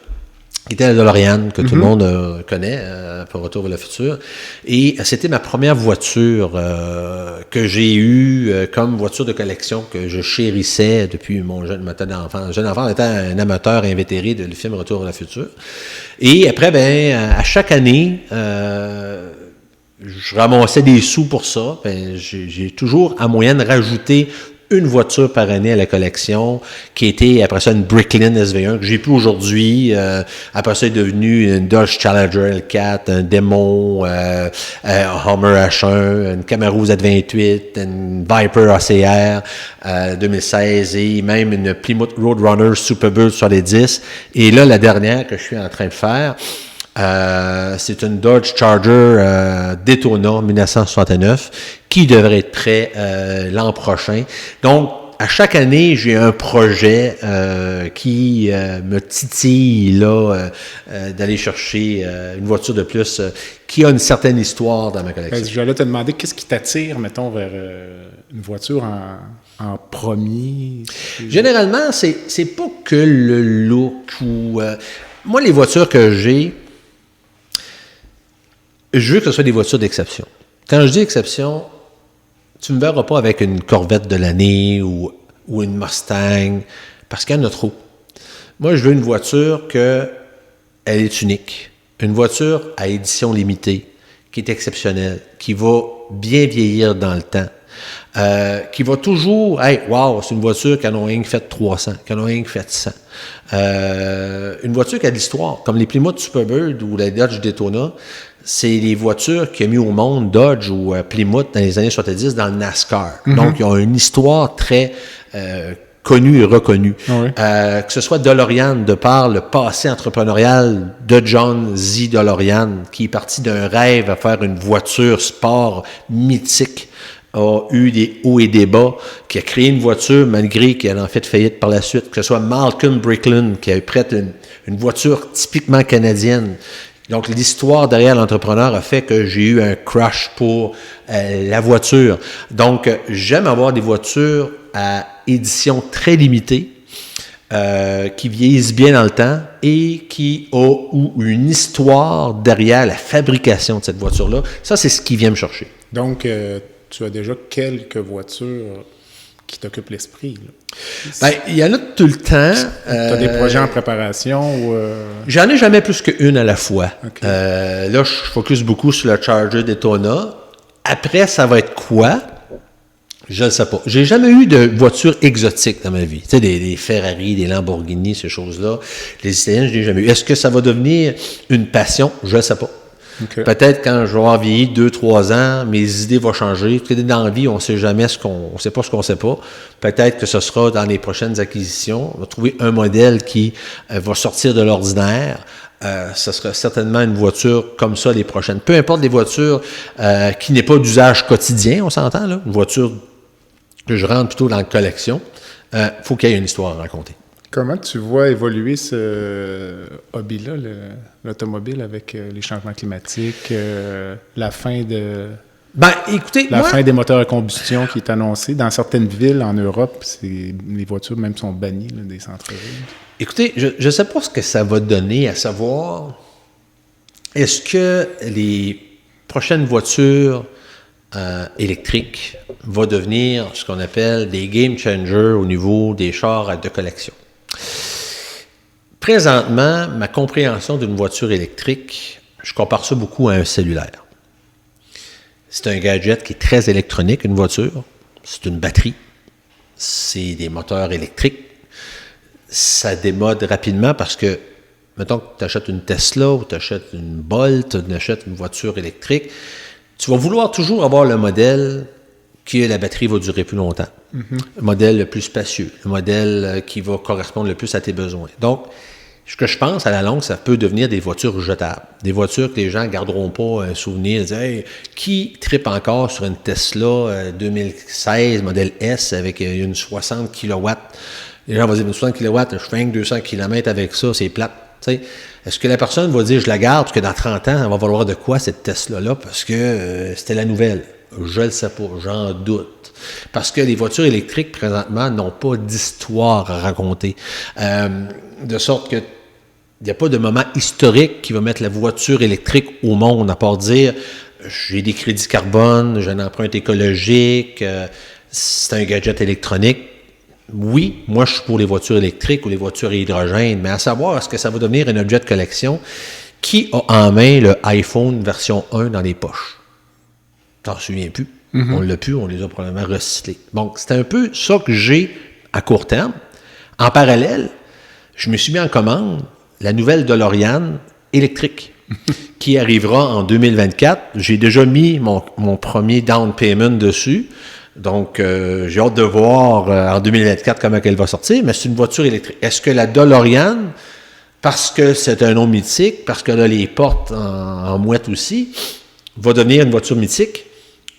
Qui était la DeLorean, que tout le monde connaît, pour Retour vers le futur. Et c'était ma première voiture que j'ai eue comme voiture de collection que je chérissais depuis mon jeune enfant. Jeune enfant étant un amateur invétéré de le film Retour vers le futur. Et après, à chaque année, je ramassais des sous pour ça. J'ai toujours, en moyenne, rajouté une voiture par année à la collection, qui était après ça une Bricklin SV1 que j'ai plus aujourd'hui. Après ça, est devenu une Dodge Challenger L4, un Demon, un Hummer H1, une Camaro Z28, une Viper ACR 2016 et même une Plymouth Roadrunner Superbird sur les 10. Et là, la dernière que je suis en train de faire, c'est une Dodge Charger Daytona 1969 qui devrait être prêt l'an prochain. Donc, à chaque année, j'ai un projet qui me titille là d'aller chercher une voiture de plus qui a une certaine histoire dans ma collection. J'allais te demander, qu'est-ce qui t'attire, mettons, vers une voiture en premier? Généralement, c'est pas que le look ou... moi, les voitures que j'ai, je veux que ce soit des voitures d'exception. Quand je dis exception, tu ne me verras pas avec une Corvette de l'année ou une Mustang, parce qu'il y en a trop. Moi, je veux une voiture elle est unique. Une voiture à édition limitée, qui est exceptionnelle, qui va bien vieillir dans le temps, qui va toujours, wow, c'est une voiture qui en a rien que fait 300, qui en a rien que fait 100. Une voiture qui a de l'histoire, comme les Plymouth Superbird ou la Dodge Daytona, c'est les voitures qu'il a mis au monde Dodge ou Plymouth dans les années 70 dans le NASCAR. Donc, ils ont une histoire très connue et reconnue. Oui. Que ce soit DeLorean, de par le passé entrepreneurial de John Z. DeLorean, qui est parti d'un rêve à faire une voiture sport mythique, a eu des hauts et des bas, qui a créé une voiture malgré qu'elle en fait faillite par la suite. Que ce soit Malcolm Brickland, qui a prêt une voiture typiquement canadienne. Donc, l'histoire derrière l'entrepreneur a fait que j'ai eu un crush pour la voiture. Donc, j'aime avoir des voitures à édition très limitée, qui vieillissent bien dans le temps et qui ont une histoire derrière la fabrication de cette voiture-là. Ça, c'est ce qui vient me chercher. Donc, tu as déjà quelques voitures qui t'occupent l'esprit, là. Ben, il y en a tout le temps. Tu as des projets en préparation ou... J'en ai jamais plus qu'une à la fois. Okay. Là, je focus beaucoup sur le Charger Daytona. Après, ça va être quoi? Je ne sais pas. J'ai jamais eu de voiture exotique dans ma vie. Tu sais, des Ferrari, des Lamborghini, ces choses-là. Les Italiennes, je n'ai jamais eu. Est-ce que ça va devenir une passion? Je ne sais pas. Okay. Peut-être quand je vais avoir vieilli 2-3 ans, mes idées vont changer. Dans la vie, on ne sait jamais on sait pas ce qu'on ne sait pas. Peut-être que ce sera dans les prochaines acquisitions. On va trouver un modèle qui va sortir de l'ordinaire. Ce sera certainement une voiture comme ça les prochaines. Peu importe les voitures qui n'est pas d'usage quotidien, on s'entend, là. Une voiture que je rentre plutôt dans la collection. Faut qu'il y ait une histoire à raconter. Comment tu vois évoluer ce hobby-là, l'automobile, avec les changements climatiques, la fin de... Ben, écoutez, fin des moteurs à combustion qui est annoncée. Dans certaines villes en Europe, les voitures même sont bannies là, des centres-villes. Écoutez, je ne sais pas ce que ça va donner, à savoir, est-ce que les prochaines voitures électriques vont devenir ce qu'on appelle des game changers au niveau des chars de collection? Présentement, ma compréhension d'une voiture électrique, je compare ça beaucoup à un cellulaire. C'est un gadget qui est très électronique, une voiture. C'est une batterie. C'est des moteurs électriques. Ça démode rapidement parce que, mettons que tu achètes une Tesla ou tu achètes une Bolt, tu achètes une voiture électrique, tu vas vouloir toujours avoir le modèle que la batterie va durer plus longtemps. Le modèle le plus spacieux, le modèle qui va correspondre le plus à tes besoins. Donc, ce que je pense, à la longue, ça peut devenir des voitures jetables. Des voitures que les gens ne garderont pas un souvenir. Dire, hey, qui trippe encore sur une Tesla 2016, modèle S, avec une 60 kW? Les gens vont dire, une 60 kW, je fais 200 km avec ça, c'est plate. T'sais, est-ce que la personne va dire, je la garde, parce que dans 30 ans, elle va valoir de quoi, cette Tesla-là, parce que c'était la nouvelle? Je ne le sais pas, j'en doute. Parce que les voitures électriques, présentement, n'ont pas d'histoire à raconter. De sorte que il n'y a pas de moment historique qui va mettre la voiture électrique au monde, à part dire j'ai des crédits carbone, j'ai une empreinte écologique, c'est un gadget électronique. Oui, moi je suis pour les voitures électriques ou les voitures à hydrogène, mais à savoir, est-ce que ça va devenir un objet de collection? Qui a en main le iPhone version 1 dans les poches? T'en souviens plus. On l'a plus, on les a probablement recyclés. Donc, c'est un peu ça que j'ai à court terme. En parallèle, je me suis mis en commande la nouvelle DeLorean électrique qui arrivera en 2024. J'ai déjà mis mon premier down payment dessus. Donc, j'ai hâte de voir en 2024 comment elle va sortir, mais c'est une voiture électrique. Est-ce que la DeLorean, parce que c'est un nom mythique, parce qu'elle a les portes en mouette aussi, va devenir une voiture mythique?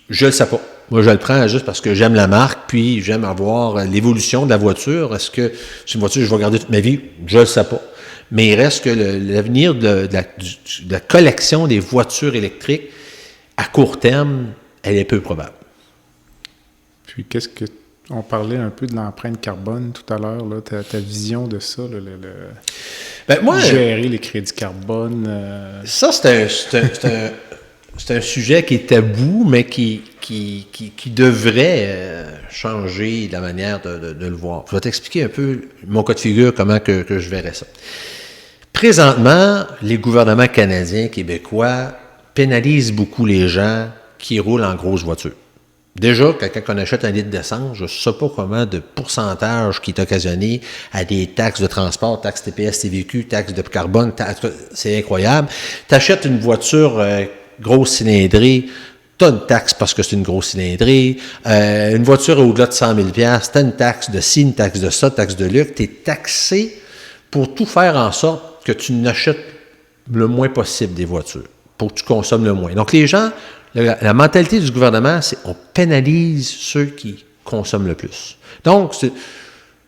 Je ne le sais pas. Moi, je le prends juste parce que j'aime la marque, puis j'aime avoir l'évolution de la voiture. Est-ce que c'est une voiture que je vais garder toute ma vie? Je ne le sais pas. Mais il reste que l'avenir de la collection des voitures électriques, à court terme, elle est peu probable. Puis, on parlait un peu de l'empreinte carbone tout à l'heure, là, ta vision de ça, là, gérer les crédits carbone. Ça, c'est un sujet qui est tabou, mais qui devrait changer la manière de le voir. Je vais t'expliquer un peu mon cas de figure, comment que je verrais ça. Présentement, les gouvernements canadiens, québécois pénalisent beaucoup les gens qui roulent en grosses voitures. Déjà, quand on achète un litre d'essence, je ne sais pas comment de pourcentage qui est occasionné à des taxes de transport, taxes TPS, TVQ, taxes de carbone, c'est incroyable. Tu achètes une voiture grosse cylindrée, tu as une taxe parce que c'est une grosse cylindrée. Une voiture au-delà de 100 000 $, tu as une taxe de ci, une taxe de ça, taxe de luxe. Tu es taxé pour tout faire en sorte que tu n'achètes le moins possible des voitures, pour que tu consommes le moins. Donc, les gens, la mentalité du gouvernement, c'est on pénalise ceux qui consomment le plus. Donc,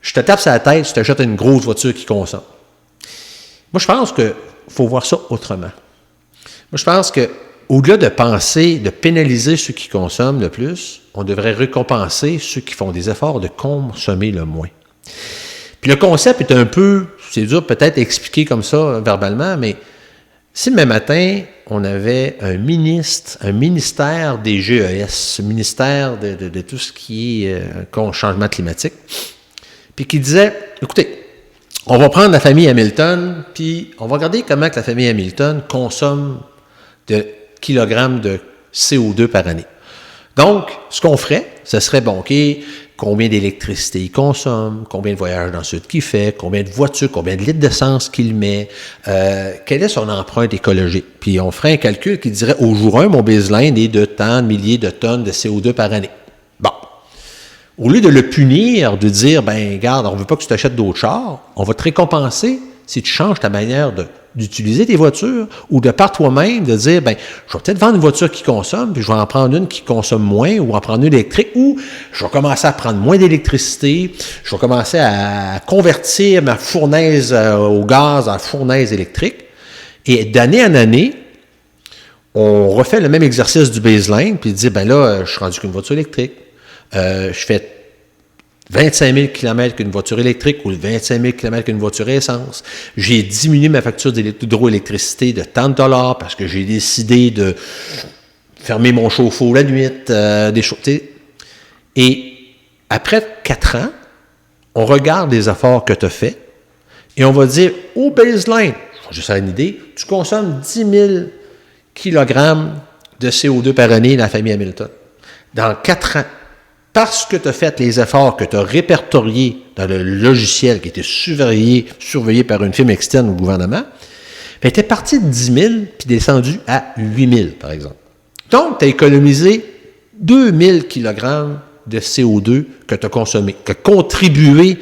je te tape sur la tête si tu achètes une grosse voiture qui consomme. Moi, je pense qu'il faut voir ça autrement. Moi, je pense que au-delà de penser, de pénaliser ceux qui consomment le plus, on devrait récompenser ceux qui font des efforts de consommer le moins. Puis le concept est un peu, c'est dur peut-être à expliquer comme ça verbalement, mais si demain matin, on avait un ministère des GES, un ministère de tout ce qui est changement climatique, puis qui disait, écoutez, on va prendre la famille Hamilton, puis on va regarder comment que la famille Hamilton consomme de kilogrammes de CO2 par année. Donc, ce qu'on ferait, ce serait, bon, OK, combien d'électricité il consomme, combien de voyages dans le sud qu'il fait, combien de voitures, combien de litres d'essence qu'il met, quelle est son empreinte écologique. Puis on ferait un calcul qui dirait, au jour 1, mon baseline est de tant de milliers de tonnes de CO2 par année. Bon. Au lieu de le punir, de dire, ben, regarde, on ne veut pas que tu t'achètes d'autres chars, on va te récompenser si tu changes ta manière d'utiliser tes voitures ou de par toi-même de dire, ben, je vais peut-être vendre une voiture qui consomme, puis je vais en prendre une qui consomme moins ou en prendre une électrique, ou je vais commencer à prendre moins d'électricité, je vais commencer à convertir ma fournaise au gaz en fournaise électrique. Et d'année en année, on refait le même exercice du baseline, puis dire, ben là, je suis rendu qu'une voiture électrique. Je fais 25 000 km qu'une voiture électrique ou 25 000 km qu'une voiture essence. J'ai diminué ma facture d'hydroélectricité de tant de dollars parce que j'ai décidé de fermer mon chauffe-eau la nuit, des choses. Et après 4 ans, on regarde les efforts que tu as faits et on va dire, au baseline, je sais une idée, tu consommes 10 000 kg de CO2 par année dans la famille Hamilton. Dans 4 ans, parce que tu as fait les efforts que tu as répertoriés dans le logiciel qui était surveillé par une firme externe au gouvernement, bien, tu es parti de 10 000 puis descendu à 8 000, par exemple. Donc, tu as économisé 2 000 kg de CO2 que tu as consommé, qui a contribué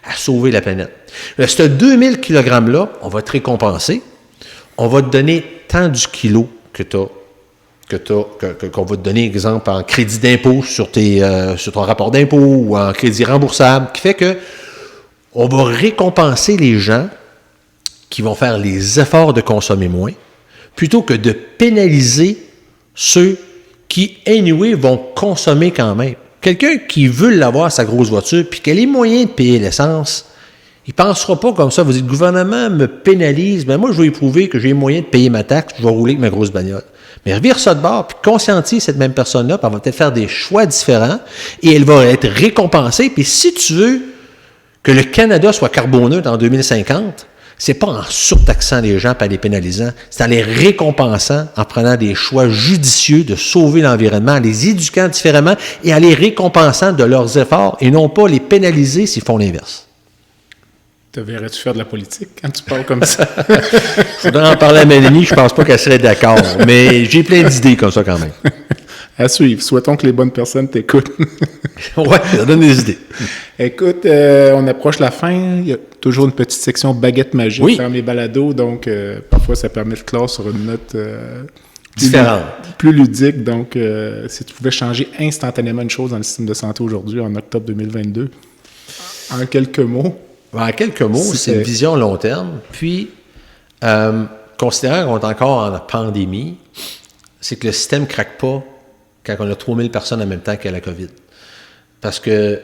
à sauver la planète. Ce 2 000 kg-là, on va te récompenser. On va te donner tant du kilo qu'on va te donner, exemple, en crédit d'impôt sur ton rapport d'impôt ou en crédit remboursable, qui fait que on va récompenser les gens qui vont faire les efforts de consommer moins, plutôt que de pénaliser ceux qui, anyway, vont consommer quand même. Quelqu'un qui veut l'avoir, sa grosse voiture, puis qui a les moyens de payer l'essence, il ne pensera pas comme ça. Vous dites, le gouvernement me pénalise, mais moi, je vais prouver que j'ai les moyens de payer ma taxe, je vais rouler avec ma grosse bagnole. Mais revire ça de bord, puis conscientise cette même personne-là, puis elle va peut-être faire des choix différents, et elle va être récompensée. Puis si tu veux que le Canada soit carboneutre en 2050, c'est pas en surtaxant les gens et en les pénalisant, c'est en les récompensant, en prenant des choix judicieux de sauver l'environnement, en les éduquant différemment et en les récompensant de leurs efforts, et non pas les pénaliser s'ils font l'inverse. Te verrais-tu faire de la politique quand tu parles comme ça? Je voudrais en parler à Mélanie, je pense pas qu'elle serait d'accord, mais j'ai plein d'idées comme ça quand même. À suivre. Souhaitons que les bonnes personnes t'écoutent. Ouais, ça donne des idées. Écoute, on approche la fin. Il y a toujours une petite section baguette magique dans les balados, donc parfois ça permet de clore sur une note différente, plus ludique. Donc, si tu pouvais changer instantanément une chose dans le système de santé aujourd'hui, en octobre 2022, en quelques mots. En quelques mots, c'est une vision long terme. Puis, considérant qu'on est encore en pandémie, c'est que le système ne craque pas quand on a 3000 personnes en même temps qu'il y a la COVID. Parce que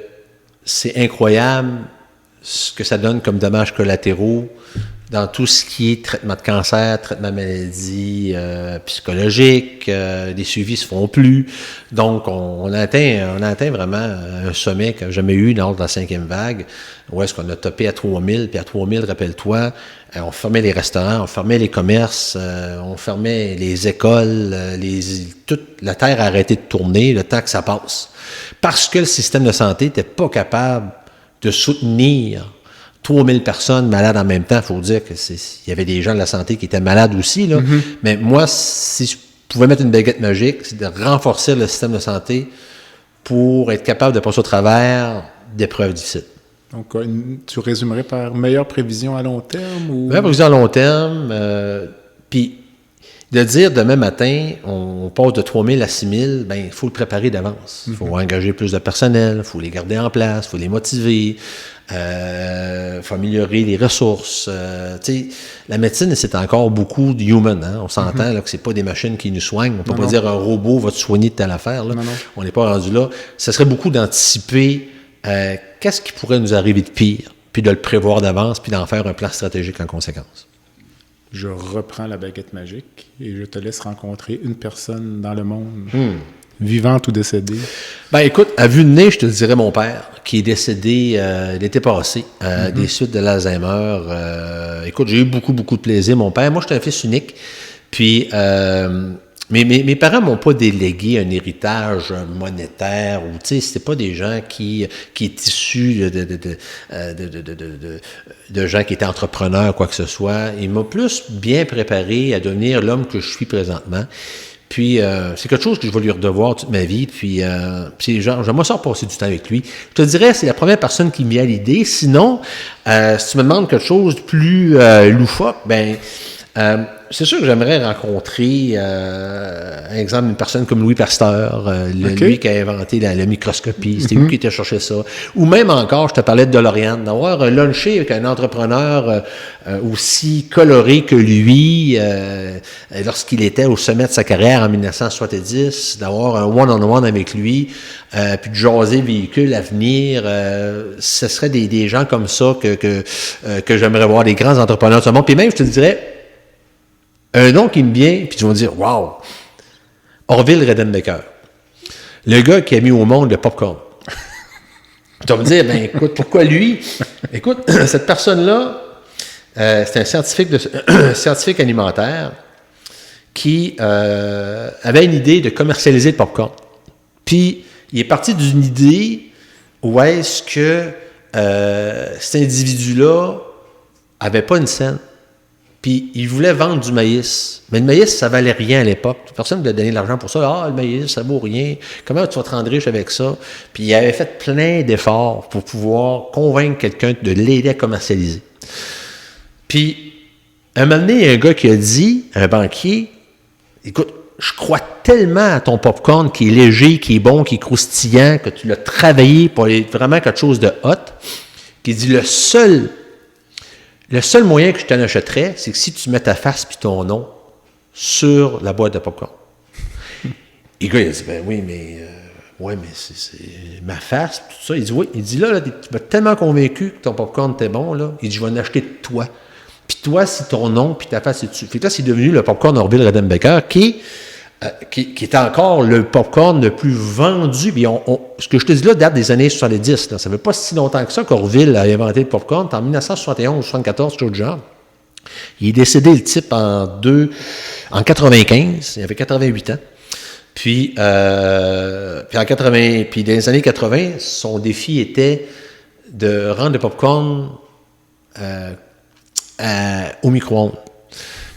c'est incroyable ce que ça donne comme dommages collatéraux dans tout ce qui est traitement de cancer, traitement de maladies psychologiques, les suivis se font plus. Donc, on a atteint vraiment un sommet que j'ai jamais eu lors de la 5e vague, où est-ce qu'on a topé à 3000, puis à 3000, rappelle-toi, on fermait les restaurants, on fermait les commerces, on fermait les écoles, toute la Terre a arrêté de tourner le temps que ça passe. Parce que le système de santé n'était pas capable de soutenir 3000 personnes malades en même temps. Il faut dire qu'il y avait des gens de la santé qui étaient malades aussi, là. Mm-hmm. Mais moi, si je pouvais mettre une baguette magique, c'est de renforcer le système de santé pour être capable de passer au travers d'épreuves difficiles. Donc, tu résumerais par meilleure prévision à long terme? Ou... Meilleure prévision à long terme, puis de dire demain matin, on passe de 3000 à 6000, bien, il faut le préparer d'avance. Il faut engager plus de personnel, il faut les garder en place, il faut les motiver, il faut améliorer les ressources. La médecine, c'est encore beaucoup de human. Hein? On s'entend là, que c'est pas des machines qui nous soignent. On ne peut pas dire un robot va te soigner de telle affaire. Là. Non. On n'est pas rendu là. Ce serait beaucoup d'anticiper qu'est-ce qui pourrait nous arriver de pire, puis de le prévoir d'avance, puis d'en faire un plan stratégique en conséquence. Je reprends la baguette magique et je te laisse rencontrer une personne dans le monde, vivante ou décédée. Ben écoute, à vue de nez, je te dirais mon père, qui est décédé l'été passé, des suites de l'Alzheimer. Écoute, j'ai eu beaucoup de plaisir. Mon père, moi, j'étais un fils unique, puis... mes parents m'ont pas délégué un héritage monétaire ou tu sais, c'était pas des gens qui est issu de gens qui étaient entrepreneurs quoi que ce soit. Ils m'ont plus bien préparé à devenir l'homme que je suis présentement. Puis c'est quelque chose que je vais lui redevoir toute ma vie. Puis j'aimerais ça passer du temps avec lui. Je te dirais, c'est la première personne qui me vient à l'idée. Sinon, si tu me demandes quelque chose de plus loufoque, ben c'est sûr que j'aimerais rencontrer, par exemple, une personne comme Louis Pasteur, lui qui a inventé la microscopie, c'était lui qui était cherché ça. Ou même encore, je te parlais de DeLorean, d'avoir lunché avec un entrepreneur aussi coloré que lui, lorsqu'il était au sommet de sa carrière en 1970, d'avoir un one-on-one avec lui, puis de jaser véhicule à venir. Ce serait des gens comme ça que j'aimerais voir, des grands entrepreneurs de ce monde. Puis même, je te dirais, un nom qui me vient, puis tu vas me dire, wow, Orville Redenbacher, le gars qui a mis au monde le popcorn. Tu vas me dire, ben écoute, pourquoi lui? Écoute, cette personne-là, c'est un scientifique alimentaire qui avait une idée de commercialiser le popcorn. Puis, il est parti d'une idée où est-ce que cet individu-là avait pas une scène. Puis, il voulait vendre du maïs. Mais le maïs, ça valait rien à l'époque. Personne ne voulait donner de l'argent pour ça. Ah, le maïs, ça vaut rien. Comment tu vas te rendre riche avec ça? Puis, il avait fait plein d'efforts pour pouvoir convaincre quelqu'un de l'aider à commercialiser. Puis, un moment donné, il y a un gars qui a dit, un banquier, écoute, je crois tellement à ton popcorn qui est léger, qui est bon, qui est croustillant, que tu l'as travaillé pour être vraiment quelque chose de hot, qui dit le seul moyen que je t'en achèterais, c'est que si tu mets ta face puis ton nom sur la boîte de popcorn. Et le gars, il a dit, ben oui, mais c'est ma face, tout ça. Il dit, oui. Il dit, là tu m'as tellement convaincu que ton popcorn était bon, là. Il dit, je vais en acheter de toi. Puis toi, si ton nom puis ta face est dessus. Fait que là, c'est devenu le popcorn Orville Redenbacher qui est encore le popcorn le plus vendu. Puis ce que je te dis là date des années 70. Là. Ça ne fait pas si longtemps que ça qu'Orville a inventé le popcorn. C'est en 1971 ou 1974, quelque chose du genre. Il est décédé, le type, en 95. Il avait 88 ans. Puis dans les années 80, son défi était de rendre le popcorn au micro-ondes.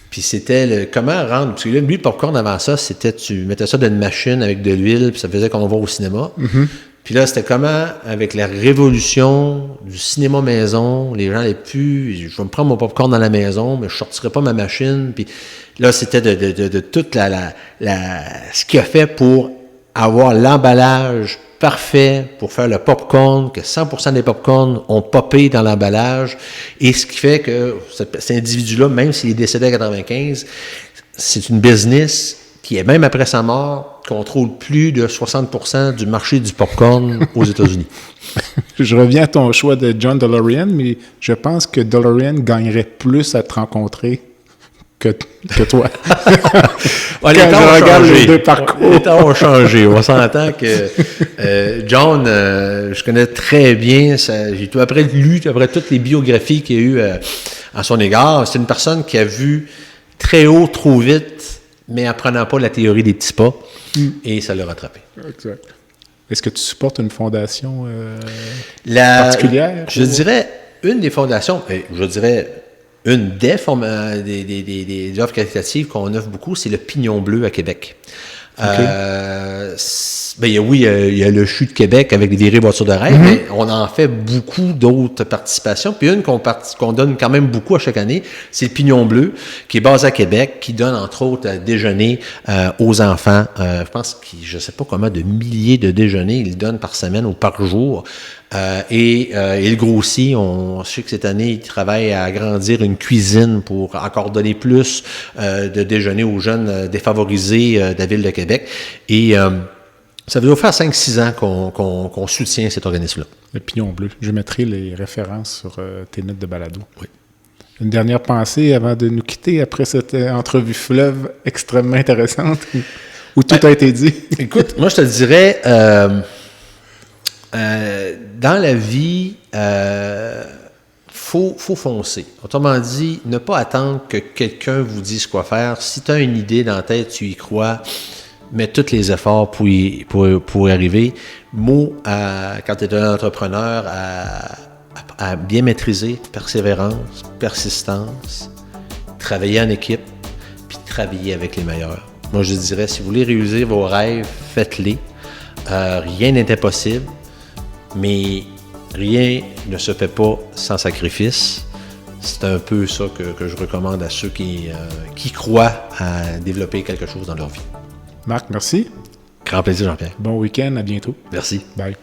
Puis c'était comment rendre... Parce que là, lui, le popcorn avant ça, c'était tu mettais ça dans une machine avec de l'huile, puis ça faisait comme on va au cinéma. Mm-hmm. Puis là, c'était comment, avec la révolution du cinéma maison, les gens n'allaient plus... Je vais me prendre mon popcorn dans la maison, mais je ne sortirai pas ma machine. Puis là, c'était de toute ce qu'il a fait pour avoir l'emballage parfait pour faire le popcorn, que 100% des popcorns ont popé dans l'emballage, et ce qui fait que cet individu-là, même s'il est décédé à 95, c'est une business qui, même après sa mort, contrôle plus de 60% du marché du popcorn aux États-Unis. Je reviens à ton choix de John DeLorean, mais je pense que DeLorean gagnerait plus à te rencontrer que toi. Ouais, Quand je regarde les deux parcours. Les temps ont changé. On s'entend que John, je connais très bien, j'ai tout après lu toutes les biographies qu'il y a eu à son égard. C'est une personne qui a vu très haut, trop vite, mais apprenant pas la théorie des petits pas, et ça l'a rattrapé. Exact. Est-ce que tu supportes une fondation particulière? Je dirais une des fondations, une des offres qualitatives qu'on offre beaucoup, c'est le Pignon Bleu à Québec. Il y a le CHU de Québec avec les virées voitures de rêve, mais on en fait beaucoup d'autres participations. Puis une qu'on donne quand même beaucoup à chaque année, c'est le Pignon Bleu, qui est basé à Québec, qui donne entre autres à déjeuner aux enfants. Je pense je sais pas combien de milliers de déjeuners ils donnent par semaine ou par jour. Il grossit. On sait que cette année, il travaille à agrandir une cuisine pour encore donner plus de déjeuner aux jeunes défavorisés de la ville de Québec. Et ça veut faire 5-6 ans qu'on soutient cet organisme-là. Le Pignon Bleu. Je mettrai les références sur tes notes de balado. Oui. Une dernière pensée avant de nous quitter après cette entrevue fleuve extrêmement intéressante où tout a été dit. Écoute, moi je te dirais, dans la vie, faut foncer. Autrement dit, ne pas attendre que quelqu'un vous dise quoi faire. Si tu as une idée dans la tête, tu y crois, mets tous les efforts pour y arriver. Quand tu es un entrepreneur, à bien maîtriser, persévérance, persistance, travailler en équipe, puis travailler avec les meilleurs. Moi, je dirais, si vous voulez réaliser vos rêves, faites-les. Rien n'est impossible, mais rien ne se fait pas sans sacrifice. C'est un peu ça que je recommande à ceux qui croient à développer quelque chose dans leur vie. Marc, merci. Grand plaisir, Jean-Pierre. Bon week-end, à bientôt. Merci. Bye.